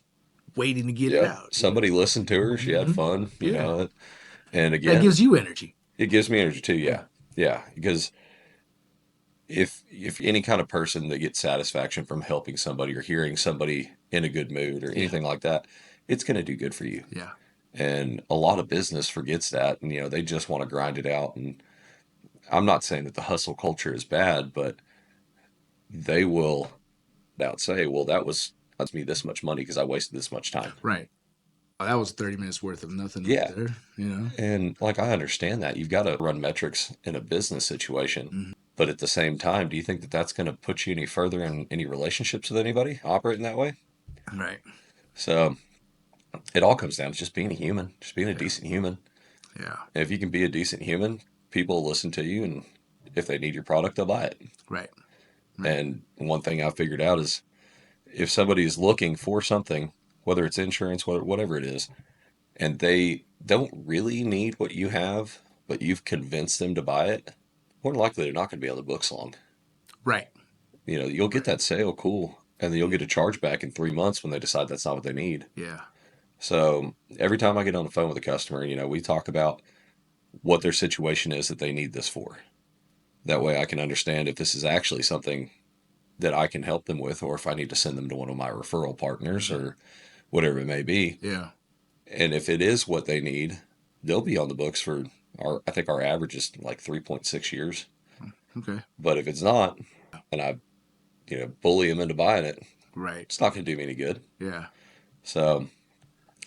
waiting to get it Yeah. out. Somebody listened to her. She had fun, you know. And again, that gives you energy. It gives me energy too. Yeah. Yeah. Because if any kind of person that gets satisfaction from helping somebody or hearing somebody in a good mood or anything like that, it's going to do good for you. Yeah. And a lot of business forgets that, and they just want to grind it out. And I'm not saying that the hustle culture is bad, but they will about say, well, that's me this much money because I wasted this much time. Right. Oh, that was 30 minutes worth of nothing. Yeah. Right there, And like, I understand that you've got to run metrics in a business situation, but at the same time, do you think that that's going to put you any further in any relationships with anybody operating that way? Right. So it all comes down to just being a human, just being a decent human. Yeah. And if you can be a decent human, people will listen to you, and if they need your product, they'll buy it. Right. And one thing I've figured out is if somebody is looking for something, whether it's insurance, whatever it is, and they don't really need what you have, but you've convinced them to buy it, more than likely they're not going to be on the books long. Right. You'll get that sale, cool, and then you'll get a charge back in 3 months when they decide that's not what they need. Yeah. So every time I get on the phone with a customer, we talk about what their situation is that they need this for. That way I can understand if this is actually something that I can help them with, or if I need to send them to one of my referral partners or whatever it may be. Yeah. And if it is what they need, they'll be on the books for I think our average is like 3.6 years. Okay. But if it's not, and I, bully them into buying it, right, it's not going to do me any good. Yeah. So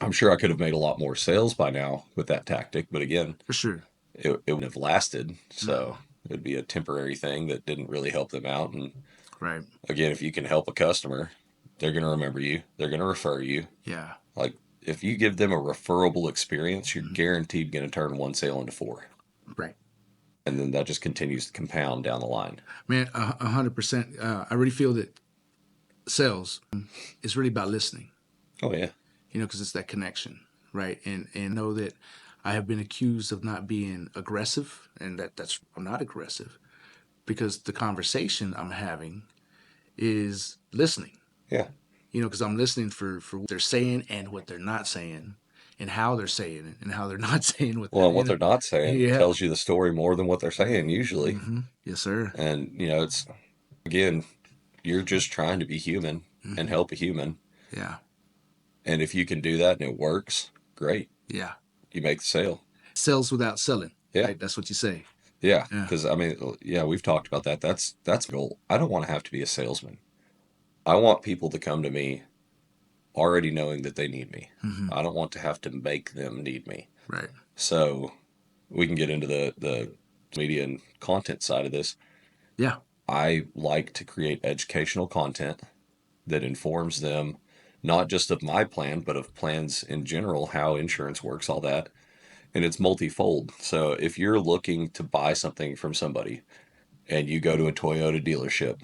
I'm sure I could have made a lot more sales by now with that tactic. But again, for sure, it wouldn't have lasted. So it'd be a temporary thing that didn't really help them out. And right. Again, if you can help a customer, they're going to remember you. They're going to refer you. Yeah. Like, if you give them a referable experience, you're guaranteed going to turn one sale into 4. Right. And then that just continues to compound down the line. Man, 100%. I really feel that sales is really about listening. Oh, yeah. Because it's that connection, right? And know that I have been accused of not being aggressive, and I'm not aggressive, because the conversation I'm having is listening. Yeah. Because I'm listening for what they're saying and what they're not saying, and how they're saying it and how they're not saying what. Well, what they're not saying tells you the story more than what they're saying usually. Mm-hmm. Yes, sir. And it's, again, you're just trying to be human and help a human. Yeah. And if you can do that and it works, great. Yeah. You make the sale. Sales without selling. Yeah. Right? That's what you say. Yeah. Because we've talked about that. That's the goal. I don't want to have to be a salesman. I want people to come to me already knowing that they need me. Mm-hmm. I don't want to have to make them need me. Right. So we can get into the media and content side of this. Yeah. I like to create educational content that informs them not just of my plan, but of plans in general, how insurance works, all that. And it's multifold. So if you're looking to buy something from somebody and you go to a Toyota dealership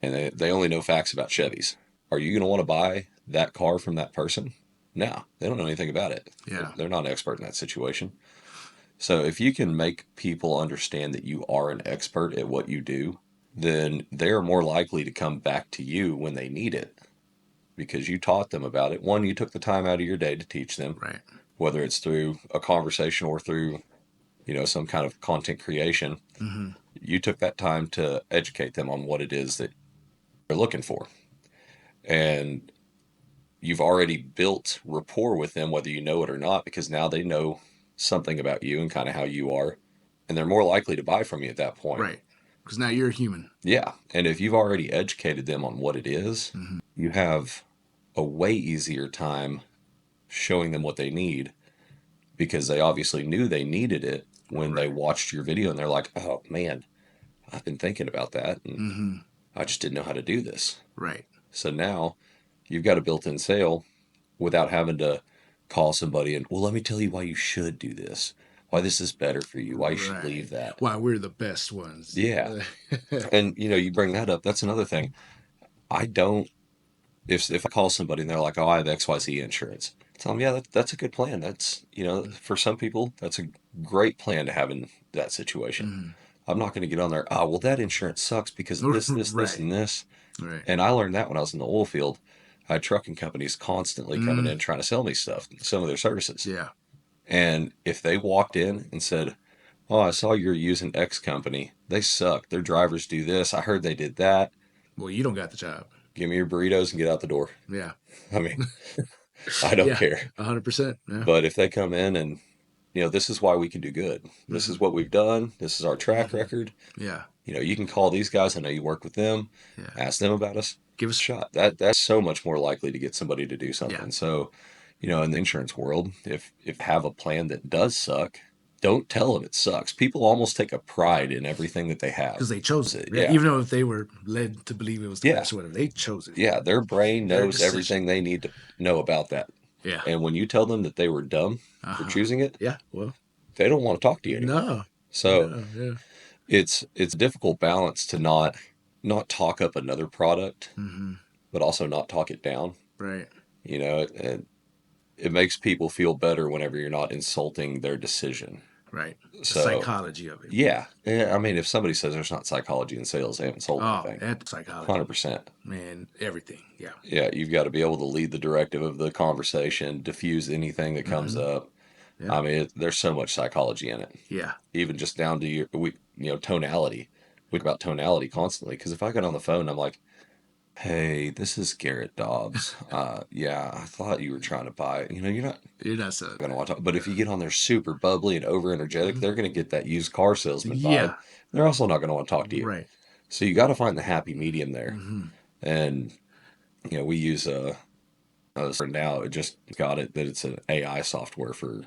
and they only know facts about Chevys, are you going to want to buy that car from that person? No, they don't know anything about it. Yeah. They're not an expert in that situation. So if you can make people understand that you are an expert at what you do, then they're more likely to come back to you when they need it because you taught them about it. One, you took the time out of your day to teach them, Right. whether it's through a conversation or through, some kind of content creation. Mm-hmm. You took that time to educate them on what it is that they're looking for. And you've already built rapport with them, whether you know it or not, because now they know something about you and kind of how you are. And they're more likely to buy from you at that point. Right. Because now you're a human. Yeah. And if you've already educated them on what it is, Mm-hmm. you have a way easier time showing them what they need because they obviously knew they needed it when they watched your video and they're like, oh man, I've been thinking about that and Mm-hmm. I just didn't know how to do this. Right. So now you've got a built-in sale without having to call somebody and, well, let me tell you why you should do this, why this is better for you, why you should leave that. Why we're the best ones. Yeah. And, you bring that up. That's another thing. I don't, if I call somebody and they're like, oh, I have XYZ insurance, tell them, yeah, that's a good plan. That's, for some people, that's a great plan to have in that situation. Mm-hmm. I'm not going to get on there, oh, well, that insurance sucks because of this, this, this, and this. Right. And I learned that when I was in the oil field. I had trucking companies constantly coming in trying to sell me stuff, some of their services. Yeah. And if they walked in and said, oh, I saw you're using X company. They suck. Their drivers do this. I heard they did that. Well, you don't got the job. Give me your burritos and get out the door. Yeah. I mean, I don't care. 100%. Yeah. But if they come in and, this is why we can do good. This is what we've done. This is our track record. Yeah. You can call these guys. I know you work with them. Yeah. Ask them about us. Give us A shot. That's so much more likely to get somebody to do something. Yeah. So, in the insurance world, if have a plan that does suck, don't tell them it sucks. People almost take a pride in everything that they have because they chose it. Yeah. Even though if they were led to believe it was the Yeah. best or whatever, they chose it. Yeah, their brain Their knows decision. everything they need to know about that. Yeah. And when you tell them that they were dumb for choosing it, Yeah. Well, they don't want to talk to you anymore. no. So No, yeah. it's a difficult balance to not talk up another product, Mm-hmm. but also not talk it down. Right. It makes people feel better whenever you're not insulting their decision. Right. The So psychology of it. yeah, I mean, if somebody says there's not psychology in sales, they haven't sold Oh, anything. that's psychology. 100%. Man, everything. Yeah. Yeah, you've got to be able to lead the directive of the conversation, diffuse anything that comes up. Yeah. I mean, there's so much psychology in it. Yeah. Even just down to tonality. We talk about tonality constantly because if I get on the phone, I'm like, hey, this is Garrett Dobbs. Yeah, I thought you were trying to buy it. You're not So, going to want to talk. But if you get on there super bubbly and over energetic, they're going to get that used car salesman vibe. Yeah. They're also not going to want to talk to you. Right. So you got to find the happy medium there. Mm-hmm. And, we use now it just got it that it's an AI software for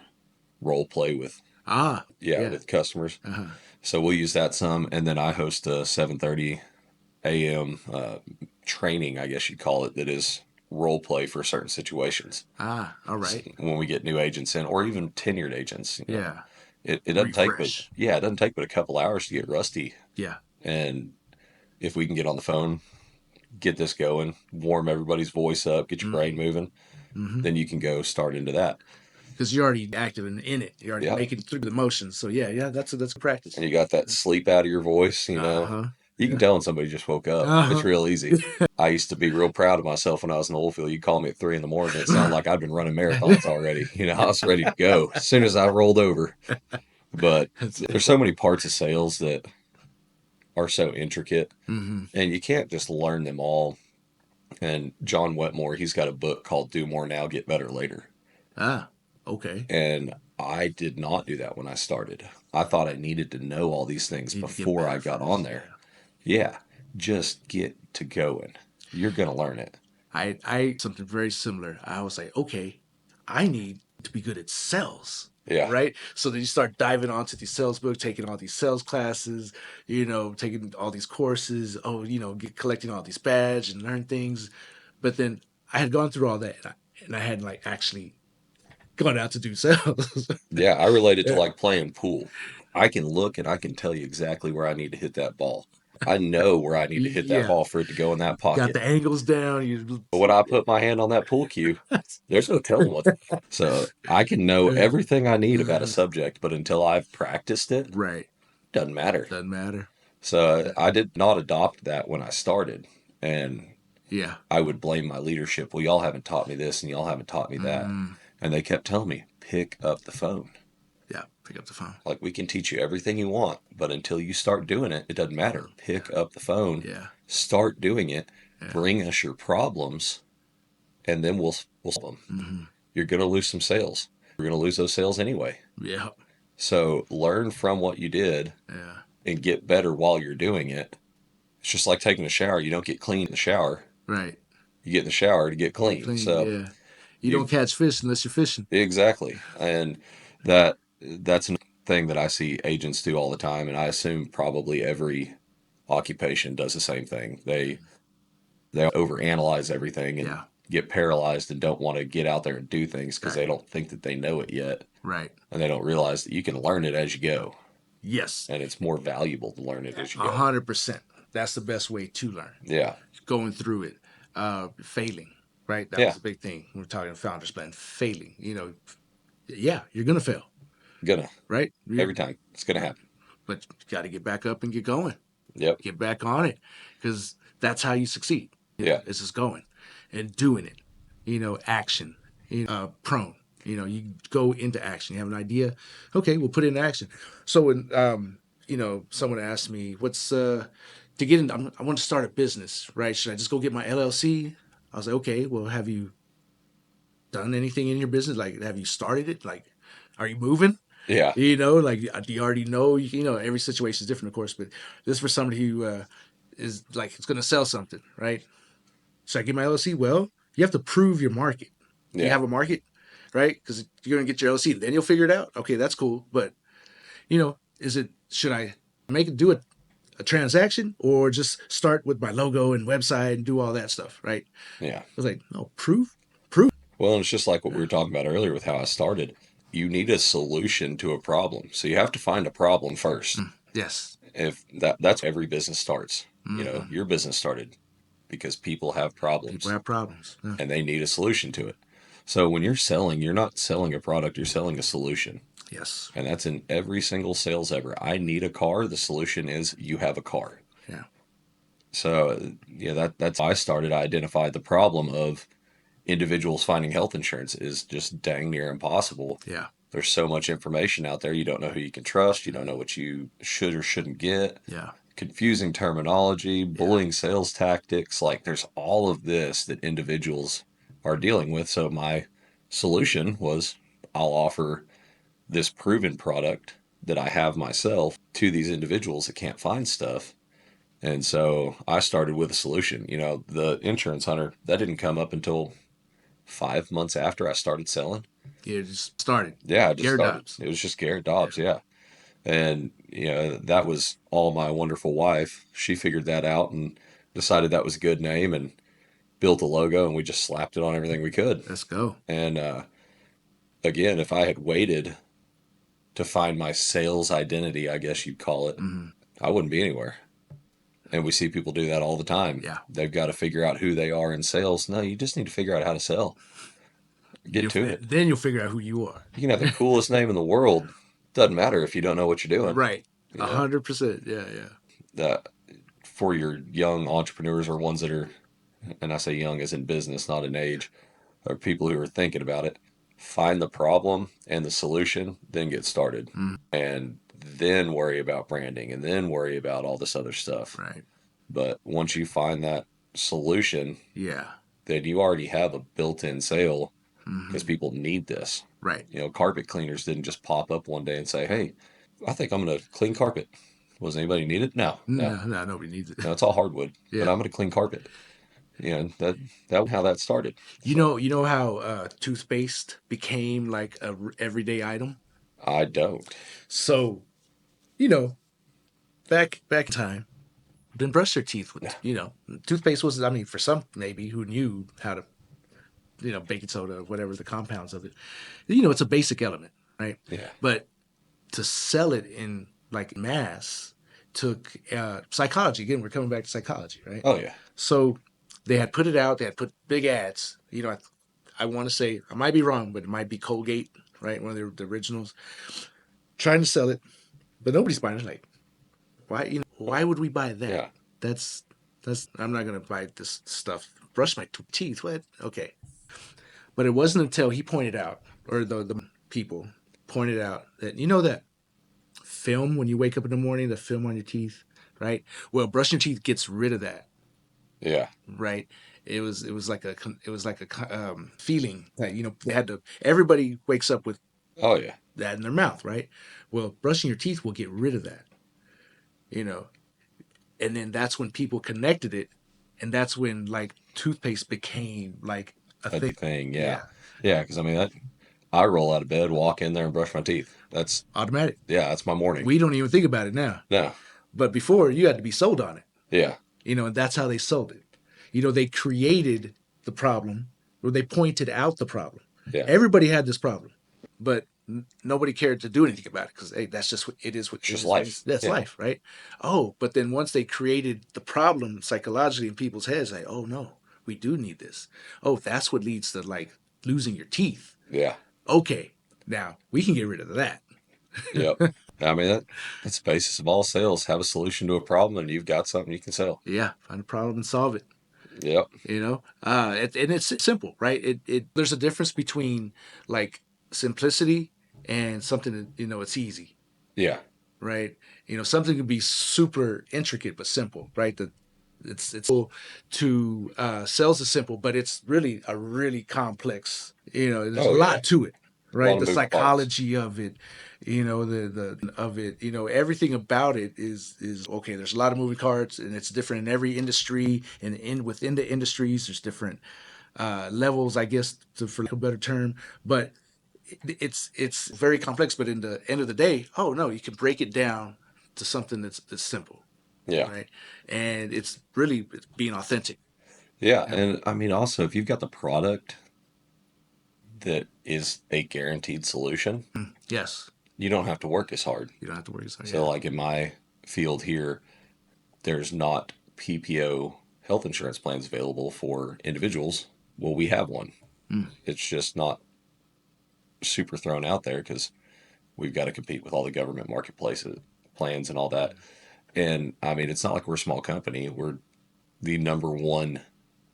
role play with with customers. Uh-huh. So we'll use that some, and then I host a 7:30 a.m. Training, I guess you'd call it, that is role play for certain situations. All right. So when we get new agents in, or even tenured agents, Yeah. it doesn't take Refresh. it doesn't take but a couple hours to get rusty. Yeah. And if we can get on the phone, get this going, warm everybody's voice up, get your brain moving, then you can go start into that. Because you're already active in it. You're already making it through the motions. So yeah, that's a practice. And you got that sleep out of your voice, You can tell when somebody just woke up. It's real easy. I used to be real proud of myself when I was in the oil field. You'd call me at 3 a.m. It sounded like I'd been running marathons already. I was ready to go as soon as I rolled over. But there's so many parts of sales that are so intricate, and you can't just learn them all. And John Wetmore, he's got a book called Do More Now, Get Better Later. Okay. And I did not do that when I started. I thought I needed to know all these things before I got on there. Yeah, just get to going. You're going to learn it. I something very similar. I was like, okay, I need to be good at sales. Yeah. Right. So then you start diving onto these sales books, taking all these sales classes, taking all these courses, collecting all these badges and learn things. But then I had gone through all that and I hadn't actually gone out to do sales. Yeah. I relate it to like playing pool. I can look and I can tell you exactly where I need to hit that ball. I know where I need to hit that ball for it to go in that pocket. Got the angles down. But when I put my hand on that pool cue, there's no telling what. So I can know everything I need about a subject, but until I've practiced it, Right. doesn't matter. Doesn't matter. So I did not adopt that when I started. And Yeah. I would blame my leadership. Well, y'all haven't taught me this and y'all haven't taught me that. Mm, And they kept telling me, pick up the phone. yeah. Pick up the phone. Like, we can teach you everything you want, but until you start doing it, it doesn't matter. Pick up the phone, Yeah. start doing it, Yeah. bring us your problems, and then we'll solve them. Mm-hmm. You're going to lose some sales. You're going to lose those sales anyway. Yeah. So learn from what you did Yeah. and get better while you're doing it. It's just like taking a shower. You don't get clean in the shower. Right. You get in the shower to get Get clean. clean. So Yeah. You don't you catch fish unless you're fishing. exactly. And that's another thing that I see agents do all the time, and I assume probably every occupation does the same thing. They overanalyze everything and Yeah. get paralyzed and don't want to get out there and do things because Right. they don't think that they know it yet, Right. and they don't realize that you can learn it as you go, Yes. and it's more valuable to learn it as you go. 100%. That's the best way to learn. Yeah. Going through it, failing. Right. That Yeah. was a big thing. We're talking founders plan. Failing. Yeah, you're gonna fail. Gonna. Right. Every time. It's gonna happen. But you got to get back up and get going. Yep. Get back on it, because that's how you succeed. Yeah. It's just going and doing it. Action. Prone. You go into action. You have an idea. Okay, we'll put it in action. So when someone asked me, "What's to get in? I want to start a business, right? Should I just go get my LLC?" I was like, "Okay, well, have you done anything in your business? Like, have you started it? Like, are you moving?" Yeah. Like, do you already know? Every situation is different, of course, but this is for somebody who is like, it's going to sell something, right? Should I get my LLC? Well, you have to prove your market. You Yeah. have a market, right? Because you're going to get your LLC, then you'll figure it out. Okay, that's cool. But, should I do a transaction, or just start with my logo and website and do all that stuff, right? Yeah. I was like, no, prove. Well, and it's just like what we were talking about earlier with how I started. You need a solution to a problem. So you have to find a problem first. Yes. If that's every business starts. Mm-hmm. Your business started because people have problems People have problems. Yeah. and they need a solution to it. So when you're selling, you're not selling a product, you're selling a solution. Yes. And that's in every single sales ever. I need a car. The solution is you have a car. Yeah. So that's how I started. I identified the problem of individuals finding health insurance is just dang near impossible. Yeah. There's so much information out there. You don't know who you can trust. You don't know what you should or shouldn't get. Yeah. Confusing terminology, bullying sales tactics. Like, there's all of this that individuals are dealing with. So my solution was, I'll offer this proven product that I have myself to these individuals that can't find stuff. And so I started with a solution. The insurance hunter, that didn't come up until 5 months after I started selling. Yeah, it just started. Yeah, I just Garrett started. Dobbs. It was just Garrett Dobbs, yeah. And that was all my wonderful wife. She figured that out and decided that was a good name and built a logo, and we just slapped it on everything we could. Let's go. And again, if I had waited to find my sales identity, I guess you'd call it, I wouldn't be anywhere. And we see people do that all the time. Yeah. They've got to figure out who they are in sales. No, you just need to figure out how to sell. Get to it. Then you'll figure out who you are. You can have the coolest name in the world. Doesn't matter if you don't know what you're doing. Right. 100%. Yeah, yeah. For your young entrepreneurs, or ones that are, and I say young as in business, not in age, or people who are thinking about it, find the problem and the solution, then get started. And then worry about branding, and then worry about all this other stuff. Right. But once you find that solution, Yeah. then you already have a built-in sale, because people need this. Right. Carpet cleaners didn't just pop up one day and say, "Hey, I think I'm going to clean carpet." Was anybody need it? No. No, nobody needs it. No, it's all hardwood. Yeah. But I'm going to clean carpet. That how that started. You know how toothpaste became like a everyday item? I don't. So, back in time, didn't brush their teeth with, toothpaste was, for some maybe who knew how to, baking soda, whatever the compounds of it, it's a basic element, right? Yeah. But to sell it in like mass took psychology. Again, we're coming back to psychology, right? Oh, yeah. So they had put it out. They had put big ads. I want to say, I might be wrong, but it might be Colgate, right? One of the originals. Trying to sell it, but nobody's buying it. Like, why would we buy that? Yeah. That's I'm not gonna buy this stuff. Brush my teeth. What? Okay. But it wasn't until he pointed out, or the people pointed out that that film when you wake up in the morning, the film on your teeth, right? Well, brushing your teeth gets rid of that, Yeah. right? It was like a feeling that they had to. Everybody wakes up with Oh, yeah. that in their mouth, right? Well, brushing your teeth will get rid of that, you know. And then that's when people connected it, and that's when like toothpaste became like a A thing. thing. Yeah. Yeah, Yeah. Because, I mean, I roll out of bed, walk in there, and brush my teeth. automatic. That's my morning. We don't even think about it now, No. but before you had to be sold on it, Yeah. and that's how they sold it. They created the problem, or they pointed out the problem. Yeah. Everybody had this problem, but nobody cared to do anything about it because hey, that's just what it is. What It's just it is, life. That's Yeah. life, right? Oh, but then once they created the problem psychologically in people's heads, like, oh no, we do need this. Oh, that's what leads to like losing your teeth. Yeah. Okay, now we can get rid of that. Yep. I mean, that's the basis of all sales. Have a solution to a problem, and you've got something you can sell. Yeah, find a problem and solve it. Yep. And it's simple, right? There's a difference between like simplicity and something that it's easy, Yeah. right? Something can be super intricate but simple, right? That it's cool to sales is simple, but it's really a really complex. There's a Oh, lot yeah. to it, A right? lot The of moving parts. psychology of it, the of it, everything about it is okay. There's a lot of moving parts, and it's different in every industry, and within the industries, there's different levels, I guess, for lack of a better term, but it's very complex. But in the end of the day, oh no, you can break it down to something that's simple, Yeah. right? And it's really being authentic. Yeah. And I mean, also, if you've got the product that is a guaranteed solution, Yes, you don't have to work as hard. you don't have to worry. So, So, like in my field here, there's not PPO health insurance plans available for individuals. Well, we have one. It's just not super thrown out there because we've got to compete with all the government marketplaces plans and all that. And I mean, it's not like we're a small company. We're the number one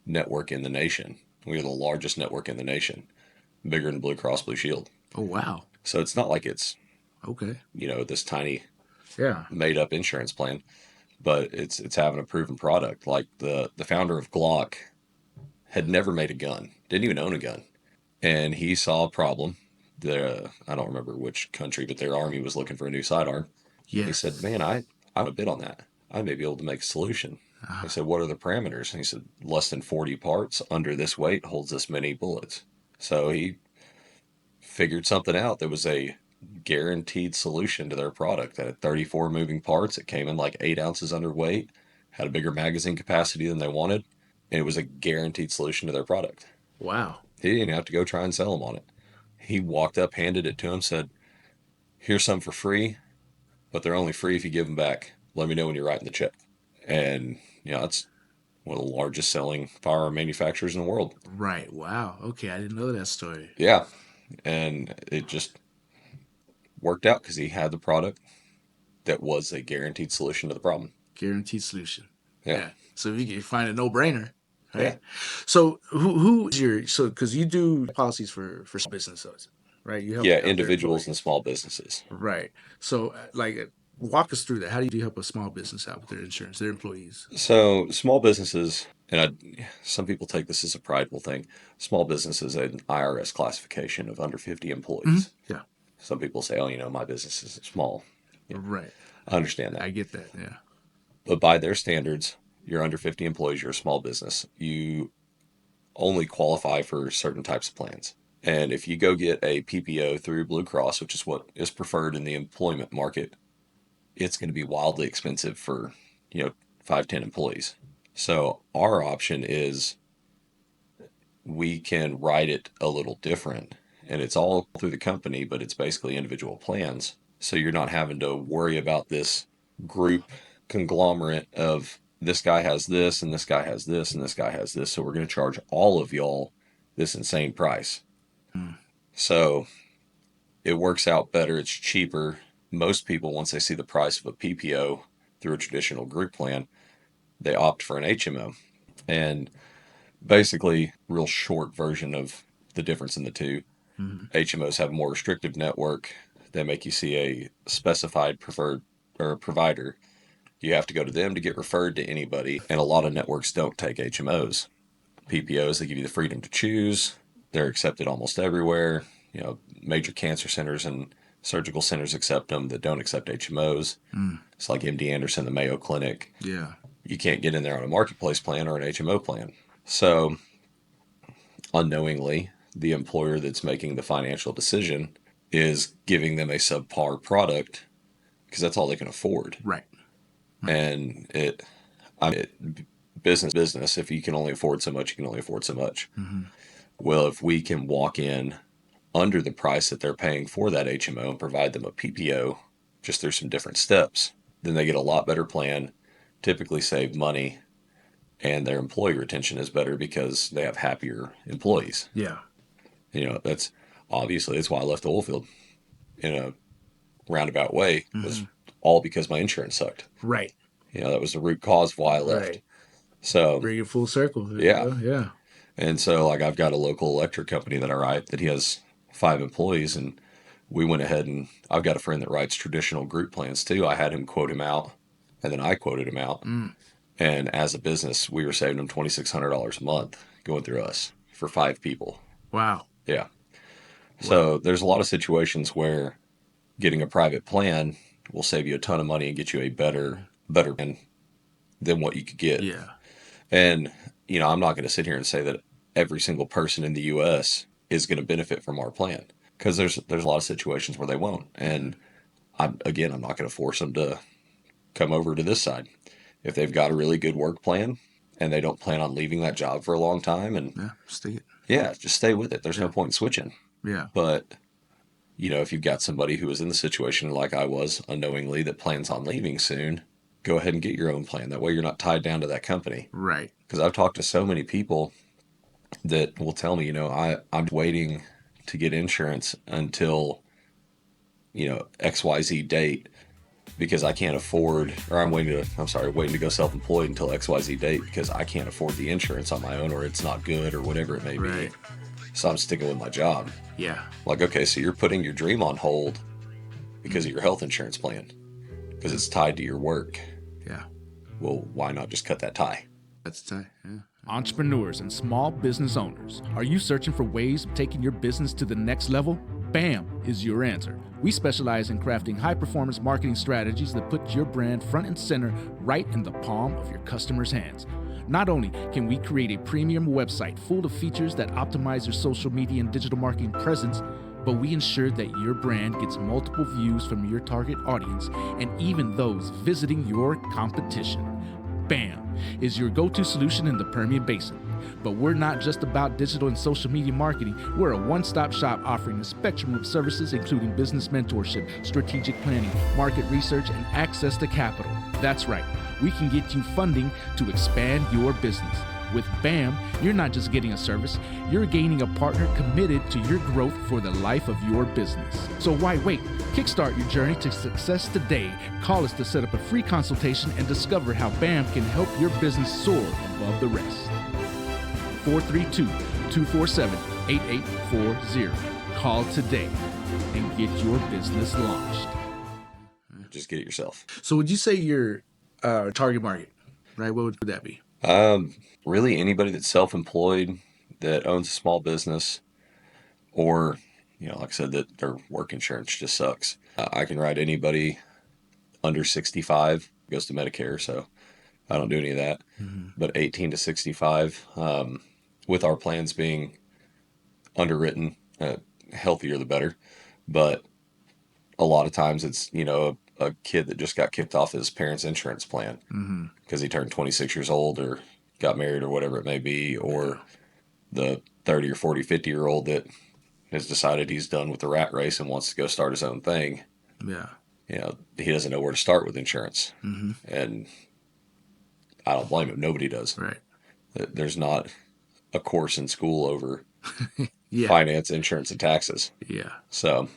network in the nation. We are the largest network in the nation, bigger than Blue Cross Blue Shield. oh wow, So it's not like it's, okay, this tiny yeah, made up insurance plan, but it's having a proven product. Like the founder of Glock had never made a gun, didn't even own a gun. And he saw a problem. I don't remember which country, but their army was looking for a new sidearm. yes. He said, man, I would bid on that. I may be able to make a solution. I said, what are the parameters? And he said, less than 40 parts, under this weight, holds this many bullets. So he figured something out. There was a guaranteed solution to their product that had 34 moving parts. It came in like 8 ounces underweight, had a bigger magazine capacity than they wanted, and it was a guaranteed solution to their product. Wow, He didn't have to go try and sell them on it. He walked up, handed it to him, said, here's some for free, but they're only free if you give them back. Let me know when you're writing the check. And, that's one of the largest selling firearm manufacturers in the world. right, wow, okay, I didn't know that story. Yeah. And it just worked out because he had the product that was a guaranteed solution to the problem. Guaranteed solution. Yeah. So you can find a no-brainer, right? Yeah. So who's because you do policies for small businesses, right? You help Yeah, out their individuals and employees. small businesses. Right. So walk us through that. How do you help a small business out with their insurance, their employees? So small businesses, and some people take this as a prideful thing. Small businesses an IRS classification of under 50 employees. Yeah. Some people say, my business is small. Right. I understand that. I get that. Yeah. But by their standards, you're under 50 employees, you're a small business. You only qualify for certain types of plans. And if you go get a PPO through Blue Cross, which is what is preferred in the employment market, it's going to be wildly expensive for, 5, 10 employees. So our option is we can write it a little different. And it's all through the company, but it's basically individual plans. So you're not having to worry about this group conglomerate of this guy has this and this guy has this and this guy has this. So we're going to charge all of y'all this insane price. So it works out better. It's cheaper. Most people, once they see the price of a PPO, through a traditional group plan, they opt for an HMO. And basically, real short version of the difference in the two. HMOs have a more restrictive network. They make you see a specified preferred or provider. You have to go to them to get referred to anybody. And a lot of networks don't take HMOs. PPOs, they give you the freedom to choose. They're accepted almost everywhere. Major cancer centers and surgical centers accept them that don't accept HMOs. It's like MD Anderson, the Mayo Clinic. Yeah. You can't get in there on a marketplace plan or an HMO plan. So unknowingly, the employer that's making the financial decision is giving them a subpar product because that's all they can afford. Right. And business, if you can only afford so much, you can only afford so much. Well, if we can walk in under the price that they're paying for that HMO and provide them a PPO just through some different steps, then they get a lot better plan, typically save money, and their employee retention is better because they have happier employees. Yeah. That's why I left the oil field in a roundabout way. It was all because my insurance sucked. Right. That was the root cause of why I left. Right. So Bring it full circle. Yeah. Yeah. And so I've got a local electric company that I write that he has 5 employees, and we went ahead and I've got a friend that writes traditional group plans too. I had him quote him out, and then I quoted him out. And as a business, we were saving him $2,600 a month going through us for 5 people. Wow. Yeah. So there's a lot of situations where getting a private plan will save you a ton of money and get you a better plan than what you could get. Yeah. And, I'm not going to sit here and say that every single person in the U.S. is going to benefit from our plan, because there's a lot of situations where they won't. And I'm not going to force them to come over to this side. If they've got a really good work plan and they don't plan on leaving that job for a long time, and just stay with it. There's no point in switching. Yeah. But, if you've got somebody who is in the situation like I was unknowingly that plans on leaving soon, go ahead and get your own plan. That way you're not tied down to that company. Right. Because I've talked to so many people that will tell me, I'm waiting to get insurance until, XYZ date because I can't afford, or waiting to go self-employed until XYZ date because I can't afford the insurance on my own, or it's not good, or whatever it may be. So I'm sticking with my job. Yeah. Like, okay, so you're putting your dream on hold because of your health insurance plan, because it's tied to your work. Yeah. Well, why not just cut that tie? That's tight. Yeah. Entrepreneurs and small business owners, are you searching for ways of taking your business to the next level? BAM is your answer. We specialize in crafting high-performance marketing strategies that put your brand front and center right in the palm of your customers' hands. Not only can we create a premium website full of features that optimize your social media and digital marketing presence, but we ensure that your brand gets multiple views from your target audience and even those visiting your competition. BAM is your go-to solution in the Permian Basin. But we're not just about digital and social media marketing. We're a one-stop shop offering a spectrum of services, including business mentorship, strategic planning, market research, and access to capital. That's right. We can get you funding to expand your business. With BAM, you're not just getting a service, you're gaining a partner committed to your growth for the life of your business. So why wait? Kickstart your journey to success today. Call us to set up a free consultation and discover how BAM can help your business soar above the rest. 432-247-8840. Call today and get your business launched. Just get it yourself. So would you say your target market, right? What would that be? Really anybody that's self-employed, that owns a small business, or, like I said, that their work insurance just sucks. I can write anybody under 65, goes to Medicare, so I don't do any of that. But 18 to 65, with our plans being underwritten, healthier the better. But a lot of times it's, a kid that just got kicked off his parents' insurance plan because he turned 26 years old or got married or whatever it may be, or the 30 or 40, 50-year-old that has decided he's done with the rat race and wants to go start his own thing. Yeah. He doesn't know where to start with insurance. And I don't blame him. Nobody does. Right. There's not a course in school over Yeah. finance, insurance, and taxes. Yeah. So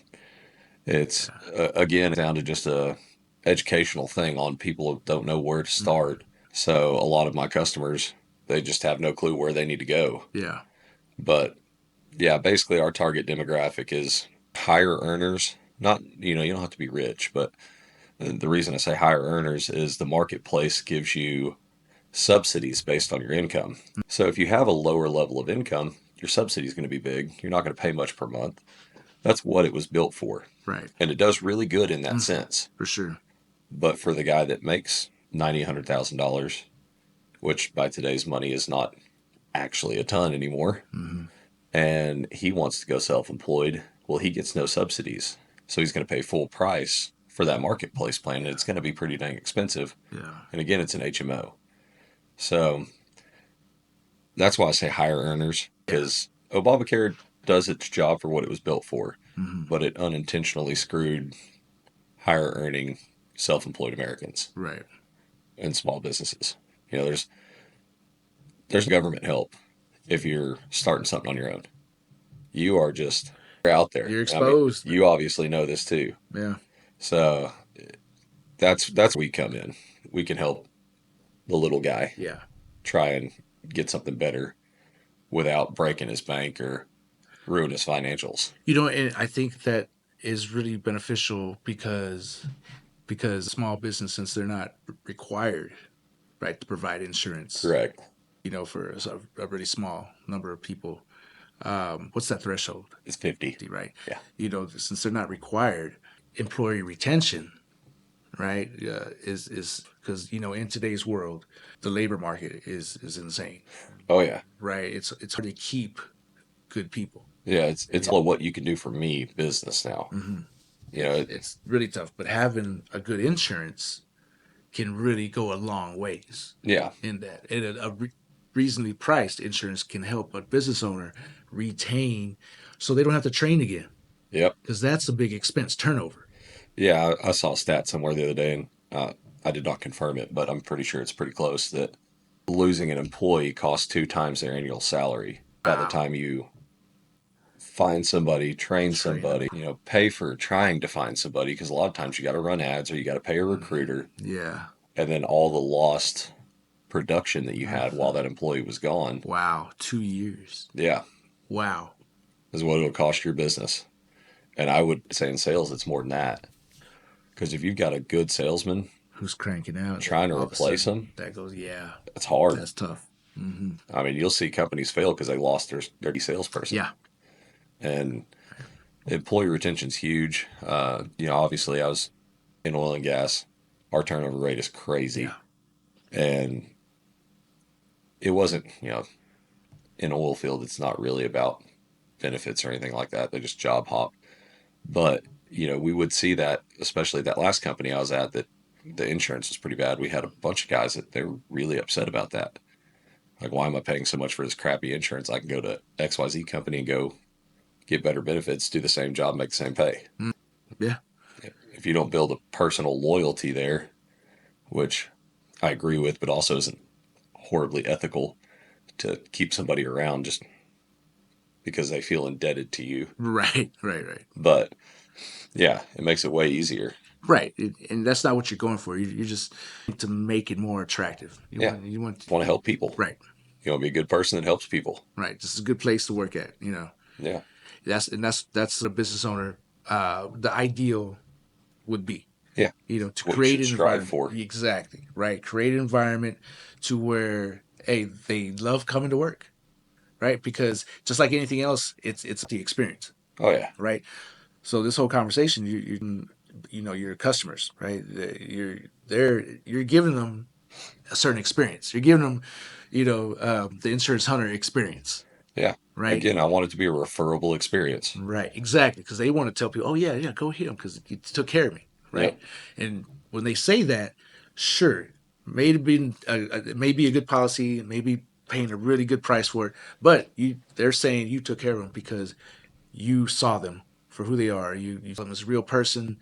it's, again, down to just a educational thing on people who don't know where to start. So a lot of my customers, they just have no clue where they need to go. Yeah. But yeah, basically our target demographic is higher earners. Not, you know, you don't have to be rich, but the reason I say higher earners is the marketplace gives you subsidies based on your income. So if you have a lower level of income, your subsidy is going to be big. You're not going to pay much per month. That's what it was built for. Right. And it does really good in that sense. For sure. But for the guy that makes $100,000, which by today's money is not actually a ton anymore, and he wants to go self-employed, well, he gets no subsidies. So he's going to pay full price for that marketplace plan, and it's going to be pretty dang expensive. Yeah. And again, it's an HMO. So that's why I say higher earners, because Obamacare does its job for what it was built for, but it unintentionally screwed higher earning self-employed Americans Right. and small businesses. You know, there's government help if you're starting something on your own. You are just out there. You're exposed. I mean, you obviously know this too. Yeah. So that's where we come in. We can help the little guy Yeah. try and get something better without breaking his bank or ruin his financials. You know, and I think that is really beneficial because small business, since they're not required, right, to provide insurance, Correct. you know, for a really small number of people. What's that threshold? It's 50. Right. Yeah. You know, since they're not required, employee retention, right, is because, you know, in today's world, the labor market is insane, Oh yeah. right? It's hard to keep good people. Yeah. It's all what you can do for me business now. You know, It's really tough, but having a good insurance can really go a long ways yeah. in that. And reasonably priced insurance can help a business owner retain so they don't have to train again, Yep. because that's a big expense, turnover. Yeah. I saw a stat somewhere the other day, and I did not confirm it, but I'm pretty sure it's pretty close that losing an employee costs 2 times their annual salary by the time you find somebody, train somebody, you know, pay for trying to find somebody, because a lot of times you got to run ads or you got to pay a recruiter, Yeah. and then all the lost production that you had while that employee was gone. Wow. 2 years. Yeah, Wow. is what it'll cost your business. And I would say in sales, it's more than that. Because if you've got a good salesman Who's cranking out? trying to All of a replace sudden, them, that goes, yeah, it's hard. that's tough. I mean, you'll see companies fail because they lost their dirty salesperson. Yeah. And employee retention's huge. You know, obviously I was in oil and gas. Our turnover rate is crazy. Yeah. And it wasn't, you know, in oil field, it's not really about benefits or anything like that. They just job hop. But, you know, we would see that, especially that last company I was at, that the insurance was pretty bad. We had a bunch of guys that they were really upset about that. Like, why am I paying so much for this crappy insurance? I can go to XYZ company and go get better benefits, do the same job, make the same pay. Yeah. If you don't build a personal loyalty there, which I agree with, but also isn't horribly ethical to keep somebody around just because they feel indebted to you. Right. But yeah, it makes it way easier. Right. And that's not what you're going for. You're just to make it more attractive. You want You want to help people. Right. You want to be a good person that helps people. Right. This is a good place to work at, you know. Yeah. That's a business owner, the ideal would be. Yeah. You know, to What you create an should strive environment. for. Exactly. Right. Create an environment to where, hey, they love coming to work. Right. Because just like anything else, it's the experience. Oh yeah. Right. So this whole conversation, you know, your customers, right? You're giving them a certain experience. You're giving them, you know, the insurance hunter experience. Yeah. Right. Again, I want it to be a referable experience. Right. Exactly. Because they want to tell people, oh yeah, go hit him because he took care of me. Right. Yeah. And when they say that, sure, it may be a good policy, maybe paying a really good price for it, but they're saying you took care of them because you saw them for who they are. You saw them as a real person,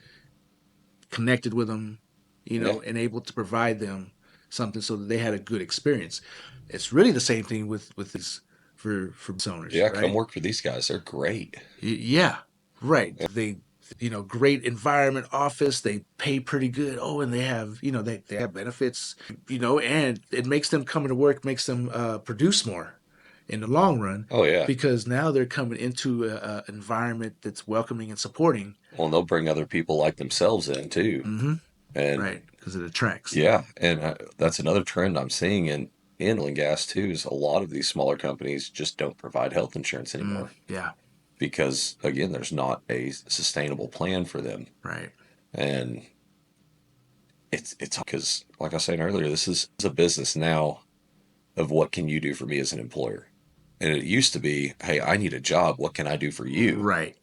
connected with them, you know, and able to provide them something so that they had a good experience. It's really the same thing with these for business owners. Yeah, right? come work for these guys. They're great. Yeah, right. They great environment, office, they pay pretty good. Oh, and they have, they have benefits, and it makes them coming to work, makes them produce more in the long run. Oh, yeah. Because now they're coming into a environment that's welcoming and supporting. Well, and they'll bring other people like themselves in too. Mm-hmm. And Right, because it attracts. yeah, and that's another trend I'm seeing in oil and gas too, is a lot of these smaller companies just don't provide health insurance anymore. Yeah, Because again, there's not a sustainable plan for them. right. And it's because, like I was saying earlier, this is a business now of what can you do for me as an employer. And it used to be, hey, I need a job. What can I do for you? Right.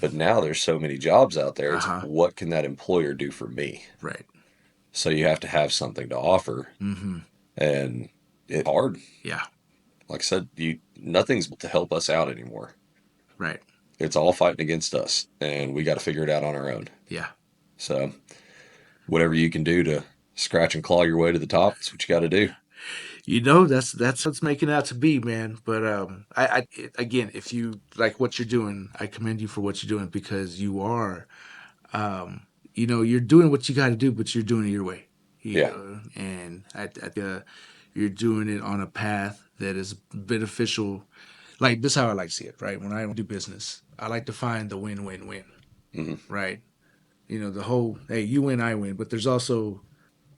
But now there's so many jobs out there. It's Uh-huh. what can that employer do for me? Right. So you have to have something to offer. Mm-hmm. And it's hard. Yeah. Like I said, nothing's to help us out anymore. Right. It's all fighting against us, and we got to figure it out on our own. Yeah. So whatever you can do to scratch and claw your way to the top, that's what you got to do. That's what's making it out to be, man. But again, if you like what you're doing, I commend you for what you're doing, because you are, you're doing what you got to do, but you're doing it your way. Yeah. And you're doing it on a path that is beneficial. Like, this is how I like to see it, right? When I do business, I like to find the win-win-win, right? The whole, hey, you win, I win, but there's also,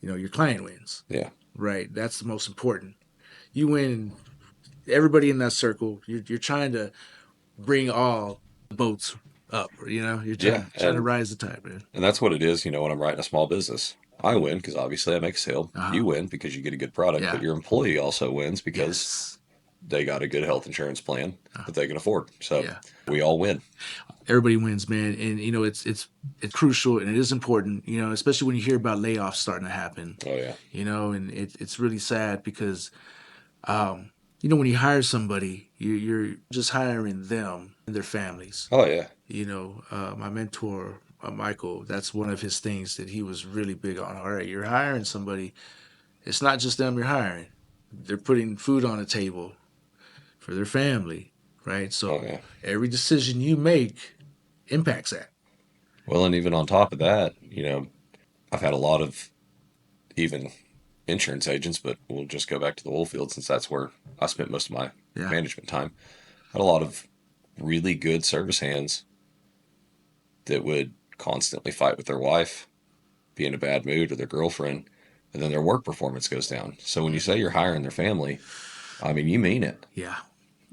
your client wins. Yeah. Right, that's the most important. You win, everybody in that circle. You're trying to bring all boats up. You're trying to rise the tide, man. And that's what it is. When I'm writing a small business, I win because obviously I make a sale. You win because you get a good product, but your employee also wins because they got a good health insurance plan that they can afford. So we all win. Everybody wins, man. And it's crucial, and it is important, especially when you hear about layoffs starting to happen. Oh yeah. And it's really sad because when you hire somebody, you're just hiring them and their families. Oh yeah. My mentor, Michael, that's one of his things that he was really big on. All right, you're hiring somebody. It's not just them you're hiring. They're putting food on the table for their family, right? So every decision you make impacts that. Well, and even on top of that, I've had a lot of even insurance agents, but we'll just go back to the oil field since that's where I spent most of my management time. I had a lot of really good service hands that would constantly fight with their wife, be in a bad mood, or their girlfriend, and then their work performance goes down. So when you say you're hiring their family, I mean, you mean it. Yeah.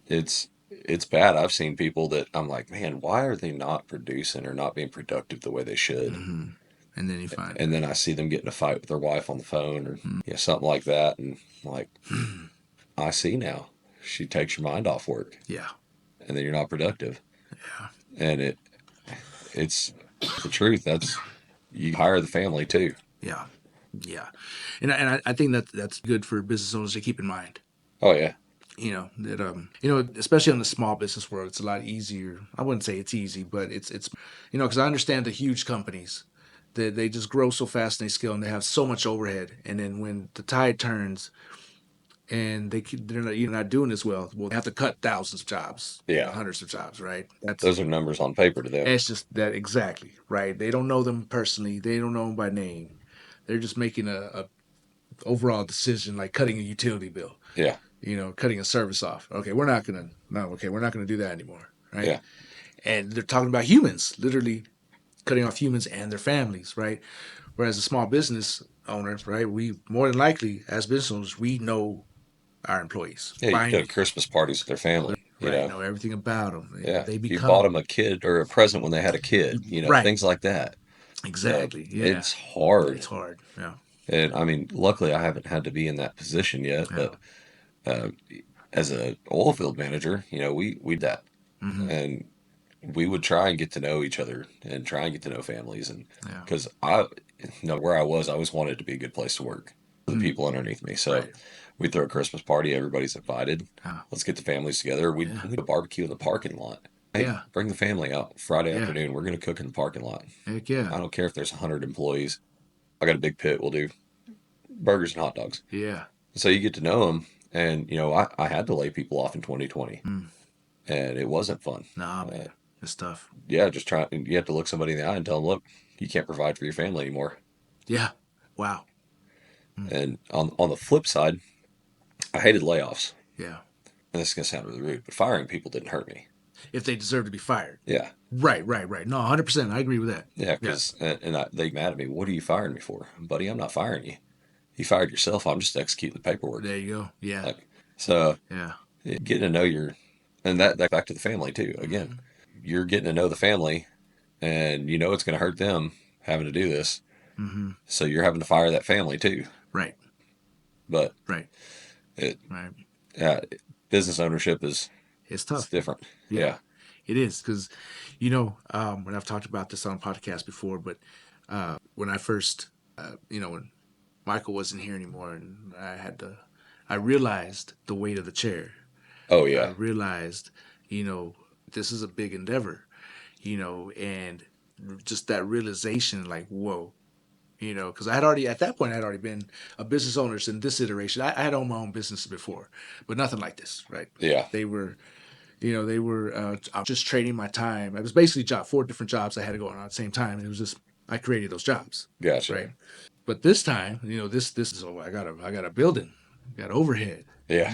It's bad. I've seen people that I'm like, man, why are they not producing or not being productive the way they should? Mm-hmm. And then you find and then I see them get in a fight with their wife on the phone or something like that. And I'm like, I see now. She takes your mind off work. Yeah. And then you're not productive. Yeah. And it's the truth. You hire the family too. Yeah. Yeah. And I think that's good for business owners to keep in mind. Oh yeah. Especially in the small business world, it's a lot easier. I wouldn't say it's easy, but it's because I understand the huge companies that they just grow so fast and they scale and they have so much overhead. And then when the tide turns and they're not doing as well, they have to cut thousands of jobs, hundreds of jobs, right? Those are numbers on paper to them. It's just that, exactly, right? They don't know them personally. They don't know them by name. They're just making a overall decision, like cutting a utility bill. Yeah. Cutting a service off. Okay, we're not gonna do that anymore, right? Yeah. And they're talking about humans, literally cutting off humans and their families, right? Whereas a small business owner, right, we more than likely, as business owners, we know our employees. Yeah, you go to Christmas parties with their family. Right, know everything about them. Yeah, you bought them a kid or a present when they had a kid, things like that. Exactly, It's hard. It's hard, yeah. And, I mean, luckily I haven't had to be in that position yet, but as an oil field manager, we did that. Mm-hmm. And we would try and get to know each other and try and get to know families. And because where I always wanted it to be a good place to work for the people underneath me. So we throw a Christmas party. Everybody's invited. Let's get the families together. We do a barbecue in the parking lot. Hey, bring the family out Friday afternoon. We're going to cook in the parking lot. Heck yeah. I don't care if there's 100 employees. I got a big pit. We'll do burgers and hot dogs. Yeah. So you get to know them. And, I had to lay people off in 2020. And it wasn't fun. Nah, man. It's tough. Yeah, just try. You have to look somebody in the eye and tell them, look, you can't provide for your family anymore. Yeah. Wow. And on the flip side, I hated layoffs. Yeah. And this is going to sound really rude, but firing people didn't hurt me. If they deserve to be fired. Yeah. Right. No, 100%. I agree with that. Yeah, because they mad at me. What are you firing me for? Buddy, I'm not firing you. You fired yourself. I'm just executing the paperwork. There you go. Yeah. So yeah. getting to know and that back to the family too. Again, you're getting to know the family, and you know it's going to hurt them having to do this. Mm-hmm. So you're having to fire that family too. Right. But right. Business ownership is it's tough. It's different. Yeah. It is because, when I've talked about this on podcasts before, but when I first, when Michael wasn't here anymore, and I realized the weight of the chair. Oh yeah. I realized, this is a big endeavor, and just that realization, like, whoa, because at that point, I had already been a business owner in this iteration. I had owned my own business before, but nothing like this, right? Yeah. They were just trading my time. It was basically 4 different jobs I had to go on at the same time. And it was just, I created those jobs. Gotcha. Right. But this time, this is, I got a building, got overhead. Yeah.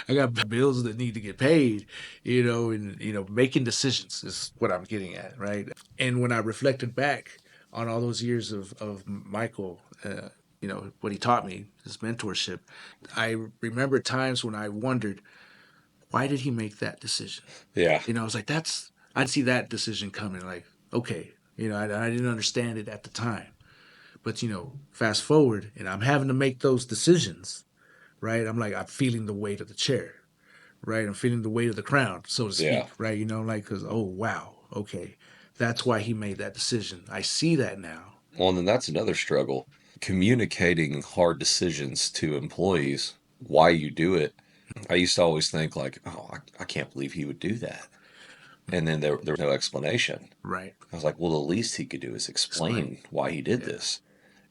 I got bills that need to get paid, and, making decisions is what I'm getting at. Right. And when I reflected back on all those years of Michael, what he taught me, his mentorship, I remember times when I wondered, why did he make that decision? Yeah. I was like, I'd see that decision coming, like, okay, I didn't understand it at the time. But, fast forward, and I'm having to make those decisions, right? I'm feeling the weight of the chair, right? I'm feeling the weight of the crown, so to speak, right? Because, oh, wow, okay, that's why he made that decision. I see that now. Well, and then that's another struggle. Communicating hard decisions to employees, why you do it. I used to always think like, oh, I can't believe he would do that. And then there was no explanation. Right. I was like, well, the least he could do is explain why he did this.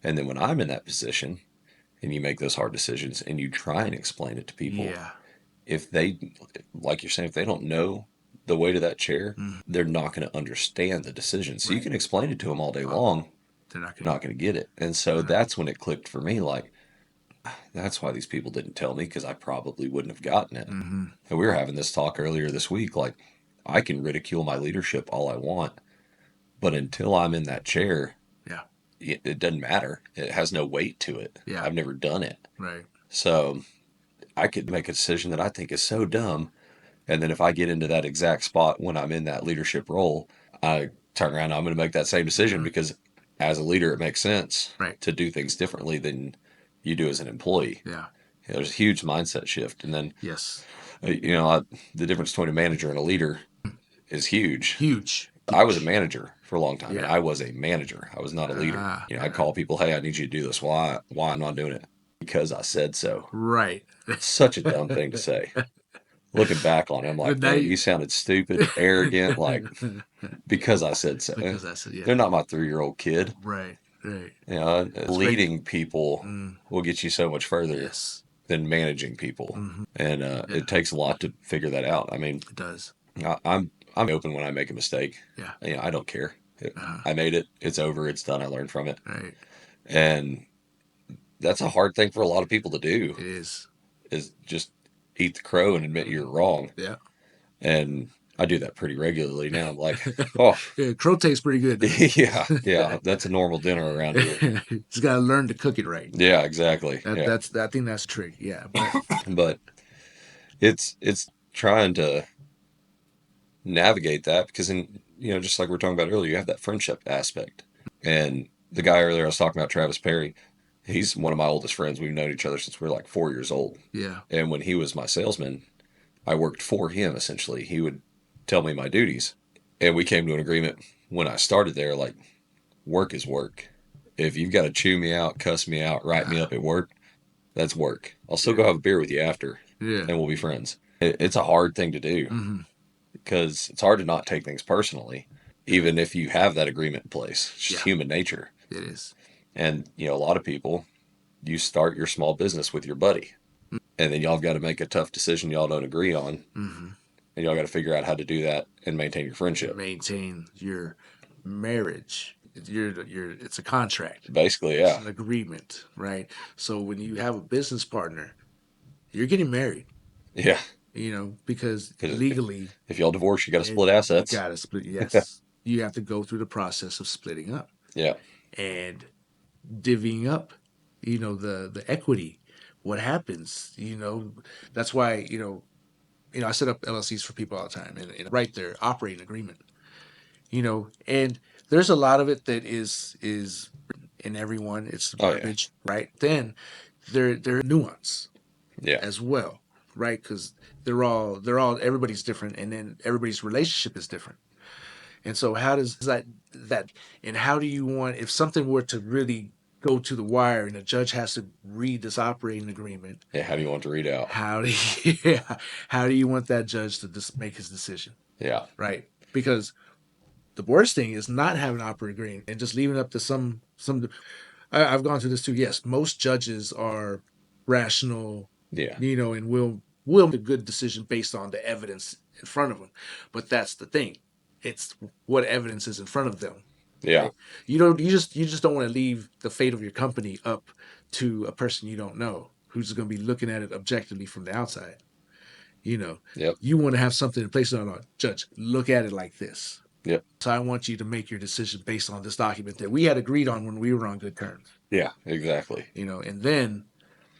And then when I'm in that position and you make those hard decisions and you try and explain it to people, if they, like you're saying, if they don't know the weight of that chair, they're not going to understand the decision. So you can explain it to them all day long. They're not going to get it. And so that's when it clicked for me, like, that's why these people didn't tell me, because I probably wouldn't have gotten it. Mm-hmm. And we were having this talk earlier this week, like, I can ridicule my leadership all I want, but until I'm in that chair, it doesn't matter. It has no weight to it. Yeah. I've never done it. Right. So I could make a decision that I think is so dumb, and then if I get into that exact spot when I'm in that leadership role, I turn around and I'm going to make that same decision because as a leader, it makes sense to do things differently than you do as an employee. Yeah. There's a huge mindset shift. And then, yes, the difference between a manager and a leader is huge. Huge. I was a manager for a long time. Yeah. And I was a manager. I was not a leader. I'd call people, hey, I need you to do this. Why I'm not doing it? Because I said so. Right. It's such a dumb thing to say. Looking back on it, I'm like, man, you sounded stupid, arrogant, like, because I said so. Because I said, They're not my 3-year-old kid. Right. Leading people will get you so much further than managing people. Mm-hmm. And it takes a lot to figure that out. I mean, it does. I'm open when I make a mistake. Yeah. I don't care. I made it. It's over. It's done. I learned from it. Right. And that's a hard thing for a lot of people to do. It is just eat the crow and admit you're wrong. Yeah. And I do that pretty regularly now. I'm like, oh. Yeah, crow tastes pretty good. Yeah. That's a normal dinner around here. Just got to learn to cook it right. Yeah, exactly. I think that's a trick. Yeah. But it's trying to navigate that because just like we were talking about earlier, you have that friendship aspect. And the guy earlier I was talking about, Travis Perry, he's one of my oldest friends. We've known each other since we were like 4 years old. Yeah. And when he was my salesman, I worked for him essentially. He would tell me my duties. And we came to an agreement when I started there, like, work is work. If you've got to chew me out, cuss me out, write me up at work, that's work. I'll still go have a beer with you after, and we'll be friends. It's a hard thing to do because it's hard to not take things personally, even if you have that agreement in place. It's just human nature. It is. And, a lot of people, you start your small business with your buddy, and then y'all have got to make a tough decision y'all don't agree on. Mm-hmm. and y'all got to figure out how to do that and maintain your friendship. Maintain your marriage. It's a contract. Basically, It's yeah. an agreement, right? So when you have a business partner, you're getting married, Yeah. because 'Cause legally, if y'all divorce, you got to split you assets. got to split. Yes, you have to go through the process of splitting up Yeah. and divvying up, the equity. What happens, that's why, I set up LLCs for people all the time and write their operating agreement, and there's a lot of it that is in everyone. It's Oh, yeah. verbiage, right? Then there nuance Yeah. as well, right? Because they're all everybody's different, and then everybody's relationship is different. And so how does that and how do you want, if something were to really go to the wire and the judge has to read this operating agreement, Yeah. How do you want to read out? how do you, yeah, how do you want that judge to just make his decision, Yeah. right? Because the worst thing is not having an operating agreement and just leaving it up to some. I've gone through this too. Yes, most judges are rational, Yeah. and will make a good decision based on the evidence in front of them. But that's the thing; it's what evidence is in front of them. Yeah. Right? You just don't want to leave the fate of your company up to a person you don't know who's going to be looking at it objectively from the outside. Yep. You want to have something in place. No, judge, look at it like this. Yep. So I want you to make your decision based on this document that we had agreed on when we were on good terms. Yeah. Exactly. And then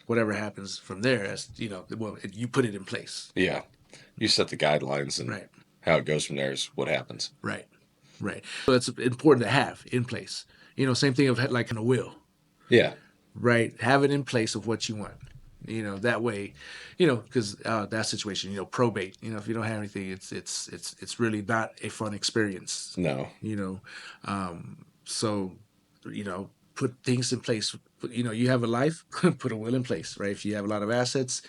whatever happens from there, you put it in place. Yeah. You set the guidelines, and Right. how it goes from there is what happens. Right. So it's important to have in place. Same thing of like in a will, Yeah. right? Have it in place of what you want. That way, because that situation, probate. If you don't have anything, it's really not a fun experience. No. So, put things in place. You have a life, put a will in place, right? If you have a lot of assets,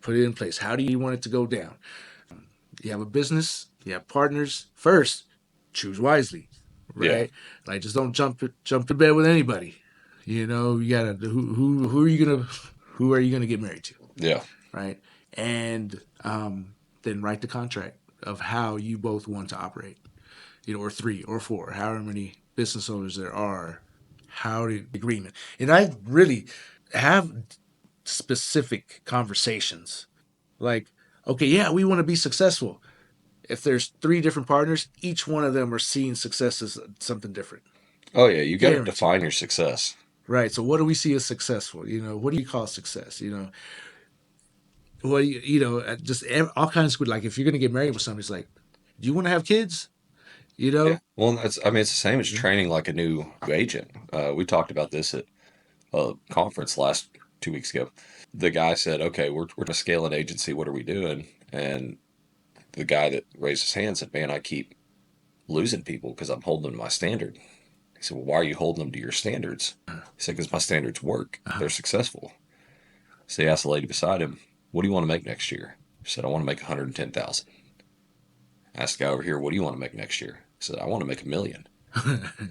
put it in place. How do you want it to go down? You have a business, you have partners. First, choose wisely, right? Yeah. Like just don't jump to bed with anybody. You gotta who are you gonna get married to, Yeah. right? And then write the contract of how you both want to operate, or 3 or 4, however many business owners there are, how the agreement. And I really have specific conversations like, okay, yeah, we want to be successful. If there's 3 different partners, each one of them are seeing success as something different. Oh, yeah. You got to Guaranteed. define your success. Right. So what do we see as successful? What do you call success? Well, just all kinds of, like, if you're going to get married with somebody, it's like, do you want to have kids? Yeah. Well, it's the same as training like a new agent. We talked about this at a conference 2 weeks ago. The guy said, okay, we're going to scale an agency. What are we doing? And the guy that raised his hand said, man, I keep losing people because I'm holding them to my standard. He said, well, why are you holding them to your standards? He said, because my standards work. They're successful. So he asked the lady beside him, what do you want to make next year? She said, I want to make 110,000. Asked the guy over here, what do you want to make next year? He said, I want to make $1 million.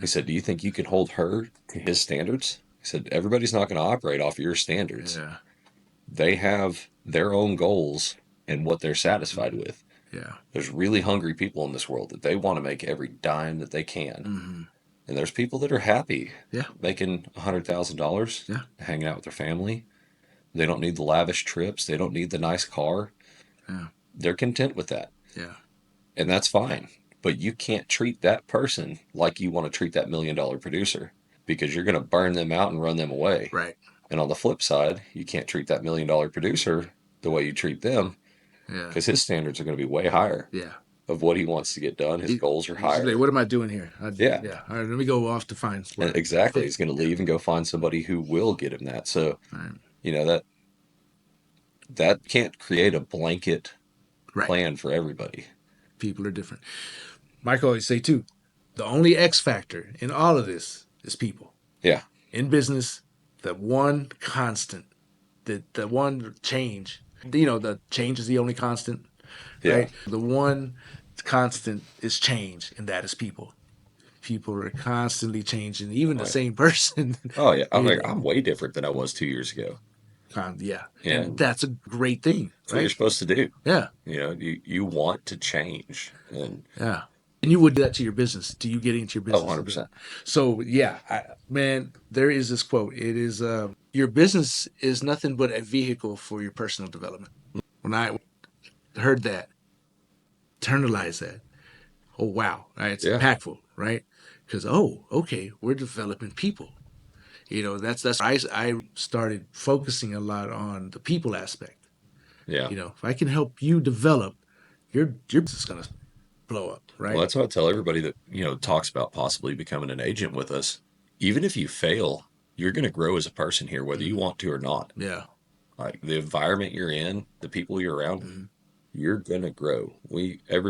He said, do you think you can hold her to his standards? He said, everybody's not going to operate off your standards. Yeah. They have their own goals and what they're satisfied with. Yeah. There's really hungry people in this world that they want to make every dime that they can. Mm-hmm. And there's people that are happy Yeah. making $100,000, Yeah. hanging out with their family. They don't need the lavish trips. They don't need the nice car. Yeah. They're content with that. Yeah. And that's fine. But you can't treat that person like you want to treat that $1 million producer, because you're going to burn them out and run them away. Right. And on the flip side, you can't treat that $1 million producer the way you treat them, Yeah. because his standards are going to be way higher Yeah. of what he wants to get done. His goals are He's like, higher. what am I doing here? Yeah. Yeah. All right, let me go off to find. And exactly. He's going to leave and go find somebody who will get him that. So, Right. That can't create a blanket Right. plan for everybody. People are different. Mike always say too, the only X factor in all of this is people. Yeah. In business, the one constant, the one change, the change is the only constant, right? Yeah. The one constant is change, and that is people. People are constantly changing, even the same person. Oh, yeah. I'm way different than I was 2 years ago. Yeah. Yeah. And that's a great thing, That's what you're right? supposed to do. Yeah. You know, you want to change. And Yeah. And you would do that to your business, to you getting into your business. 100%. So, yeah, man, there is this quote. It is, your business is nothing but a vehicle for your personal development. When I heard that, internalize that. Oh, wow. Right? It's Yeah. impactful, right? Because, okay, we're developing people. You know, that's I started focusing a lot on the people aspect. Yeah. You know, if I can help you develop, your business is gonna blow up, right? Well, that's what I tell everybody that, you know, talks about possibly becoming an agent with us. Even if you fail, you're going to grow as a person here, whether you want to or not. Yeah. Like the environment you're in, the people you're around, you're going to grow. We have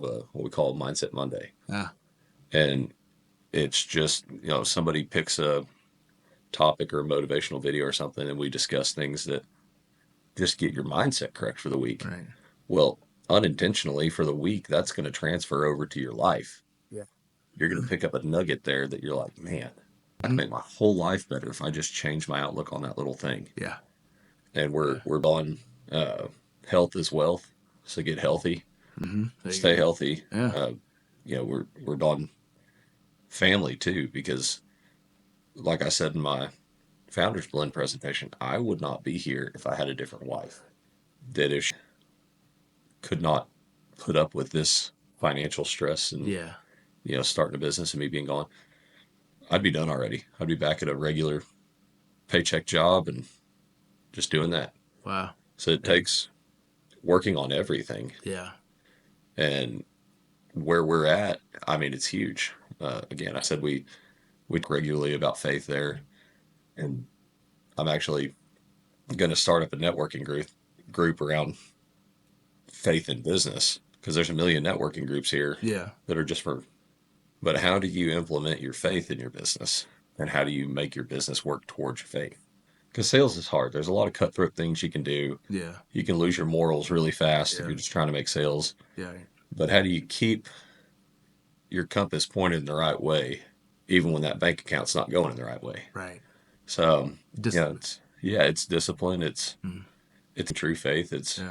what we call Mindset Monday. Ah. And it's just, you know, somebody picks a topic or a motivational video or something, and we discuss things that just get your mindset correct for the week. Right. Well, unintentionally for the week, that's going to transfer over to your life. Yeah. You're going to pick up a nugget there that you're like, man, I can make my whole life better if I just change my outlook on that little thing. Yeah. And we're on health is wealth, so get healthy, stay healthy. Yeah. You know, we're on family too, because like I said in my Founders Blend presentation, I would not be here if I had a different wife. That if she could not put up with this financial stress and Yeah. you know, starting a business and me being gone, I'd be done already. I'd be back at a regular paycheck job and just doing that. Wow. So it takes working on everything. Yeah. And where we're at, I mean, it's huge. Again, I said we talk regularly about faith there. And I'm actually going to start up a networking group around faith in business, because there's a million networking groups here that are just for, but how do you implement your faith in your business, and how do you make your business work towards your faith? Because sales is hard. There's a lot of cutthroat things you can do. Yeah. You can lose your morals really fast if you're just trying to make sales. Yeah. But how do you keep your compass pointed in the right way, even when that bank account's not going in the right way? Right. So, Discipline. it's discipline. It's true faith. It's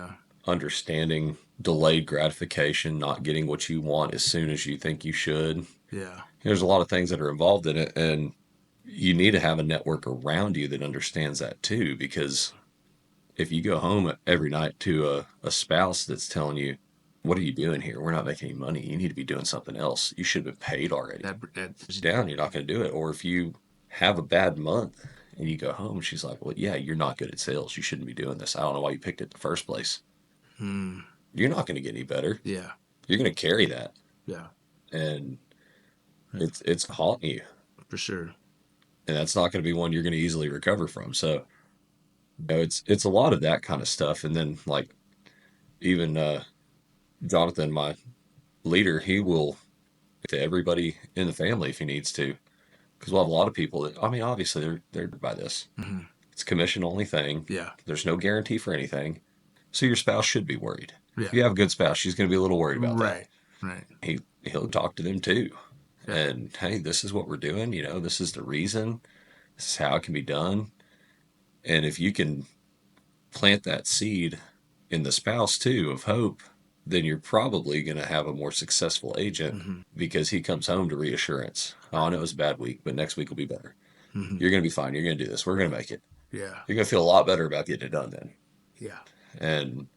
understanding delayed gratification, not getting what you want as soon as you think you should. Yeah. There's a lot of things that are involved in it, and you need to have a network around you that understands that too, because if you go home every night to a spouse that's telling you, what are you doing here? We're not making any money. You need to be doing something else. You should have been paid already. That's down. You're not going to do it. Or if you have a bad month and you go home, she's like, well, yeah, you're not good at sales. You shouldn't be doing this. I don't know why you picked it in the first place. You're not going to get any better. Yeah. You're going to carry that. Yeah. And it's haunting you. For sure. And that's not going to be one you're going to easily recover from. So, you know, it's a lot of that kind of stuff. And then like even Jonathan, my leader, he will to everybody in the family if he needs to, because we'll have a lot of people that, I mean, obviously they're by this. It's a commission only thing. Yeah. There's no guarantee for anything. So your spouse should be worried. Yeah. If you have a good spouse, she's going to be a little worried about that. Right. He'll talk to them too. Yeah. And hey, this is what we're doing. You know, this is the reason. This is how it can be done. And if you can plant that seed in the spouse too of hope, then you're probably going to have a more successful agent, because he comes home to reassurance. Oh, I know it was a bad week, but next week will be better. You're going to be fine. You're going to do this. We're going to make it. Yeah. You're going to feel a lot better about getting it done then. Yeah. And,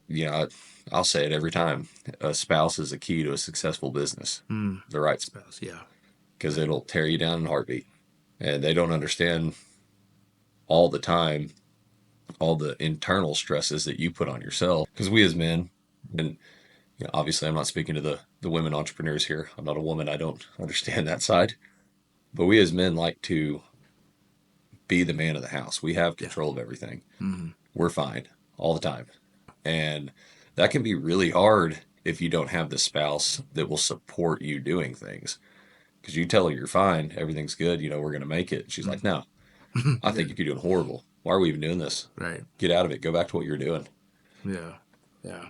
you know, I'll say it every time. A spouse is a key to a successful business. The right spouse. Yeah. Because it'll tear you down in a heartbeat. And they don't understand all the time all the internal stresses that you put on yourself. Because we as men, and you know, obviously I'm not speaking to the women entrepreneurs here. I'm not a woman. I don't understand that side. But we as men like to be the man of the house. We have control of everything. We're fine all the time. And that can be really hard if you don't have the spouse that will support you doing things. Because you tell her you're fine, everything's good, you know, we're going to make it. She's like, no, I think you're doing horrible. Why are we even doing this? Right. Get out of it. Go back to what you're doing. Yeah. Yeah.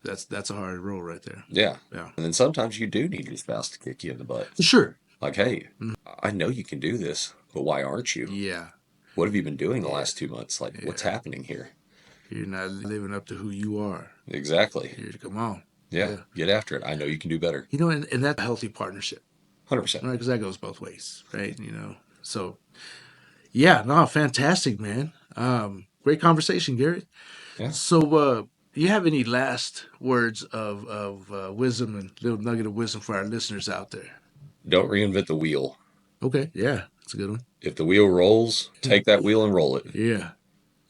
That's a hard role right there. Yeah. Yeah. And then sometimes you do need your spouse to kick you in the butt. Sure. Like, hey, I know you can do this, but why aren't you? Yeah. what have you been doing the last 2 months? Like, what's happening here? You're not living up to who you are. Exactly. Come on. Yeah, get after it. I know you can do better. You know, and that's a healthy partnership, 100%. right? Because that goes both ways, right? You know, so yeah, no, fantastic, man. Great conversation, Garrett. Yeah. So, do you have any last words of wisdom and little nugget of wisdom for our listeners out there? Don't reinvent the wheel. Okay, yeah, that's a good one. If the wheel rolls, take that wheel and roll it. Yeah,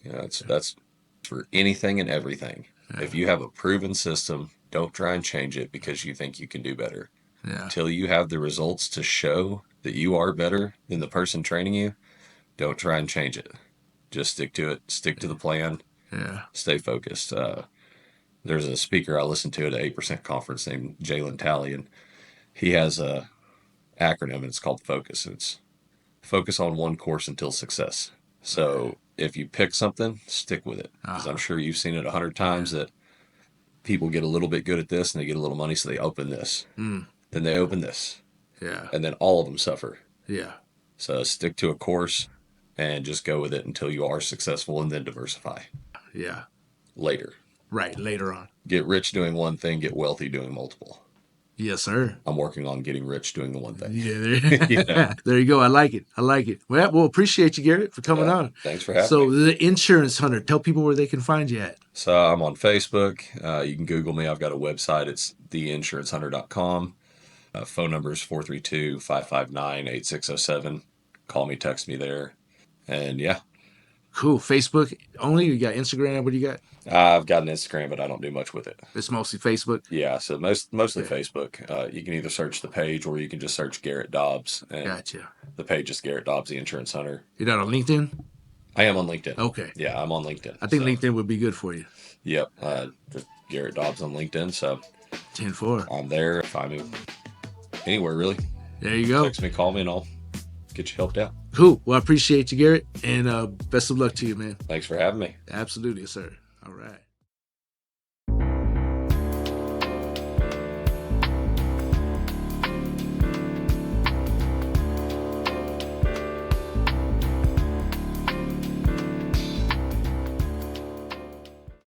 You know, that's for anything and everything. If you have a proven system, don't try and change it because you think you can do better. yeah, Until you have the results to show that you are better than the person training you, don't try and change it. Just stick to it. Stick to the plan. yeah. Stay focused. There's a speaker I listened to at an 8% conference named Jalen Talley, and he has a acronym, and it's called FOCUS. It's focus on one course until success. So if you pick something, stick with it. Because I'm sure you've seen it 100 times that people get a little bit good at this and they get a little money, so they open this. Then they open this. Yeah, And then all of them suffer. yeah, So stick to a course and just go with it until you are successful, and then diversify yeah. later. Right, later on. Get rich doing one thing, get wealthy doing multiple. Yes, sir. I'm working on getting rich doing the one thing. Yeah, there, there you go. I like it. I like it. Well, appreciate you, Garrett, for coming on. Thanks for having So, me. the Insurance Hunter, tell people where they can find you at. So I'm on Facebook. You can Google me. I've got a website. It's theinsurancehunter.com. Phone number is 432-559-8607. Call me, text me there. And yeah, Cool. Facebook only? You got Instagram? What do you got? I've got an Instagram, but I don't do much with it. It's mostly Facebook. Yeah, so mostly Facebook. You can either search the page or you can just search Garrett Dobbs. And Gotcha. the page is Garrett Dobbs, the Insurance Hunter. You're not on LinkedIn? I am on LinkedIn. Okay. Yeah, I'm on LinkedIn. I think so, LinkedIn would be good for you. Yep. Just Garrett Dobbs on LinkedIn. So 10-4. I'm there. Find me anywhere, really. There you go. Text me, call me, and I'll get you helped out. Cool. Well, I appreciate you, Garrett, and best of luck to you, man. Thanks for having me. Absolutely, sir. All right.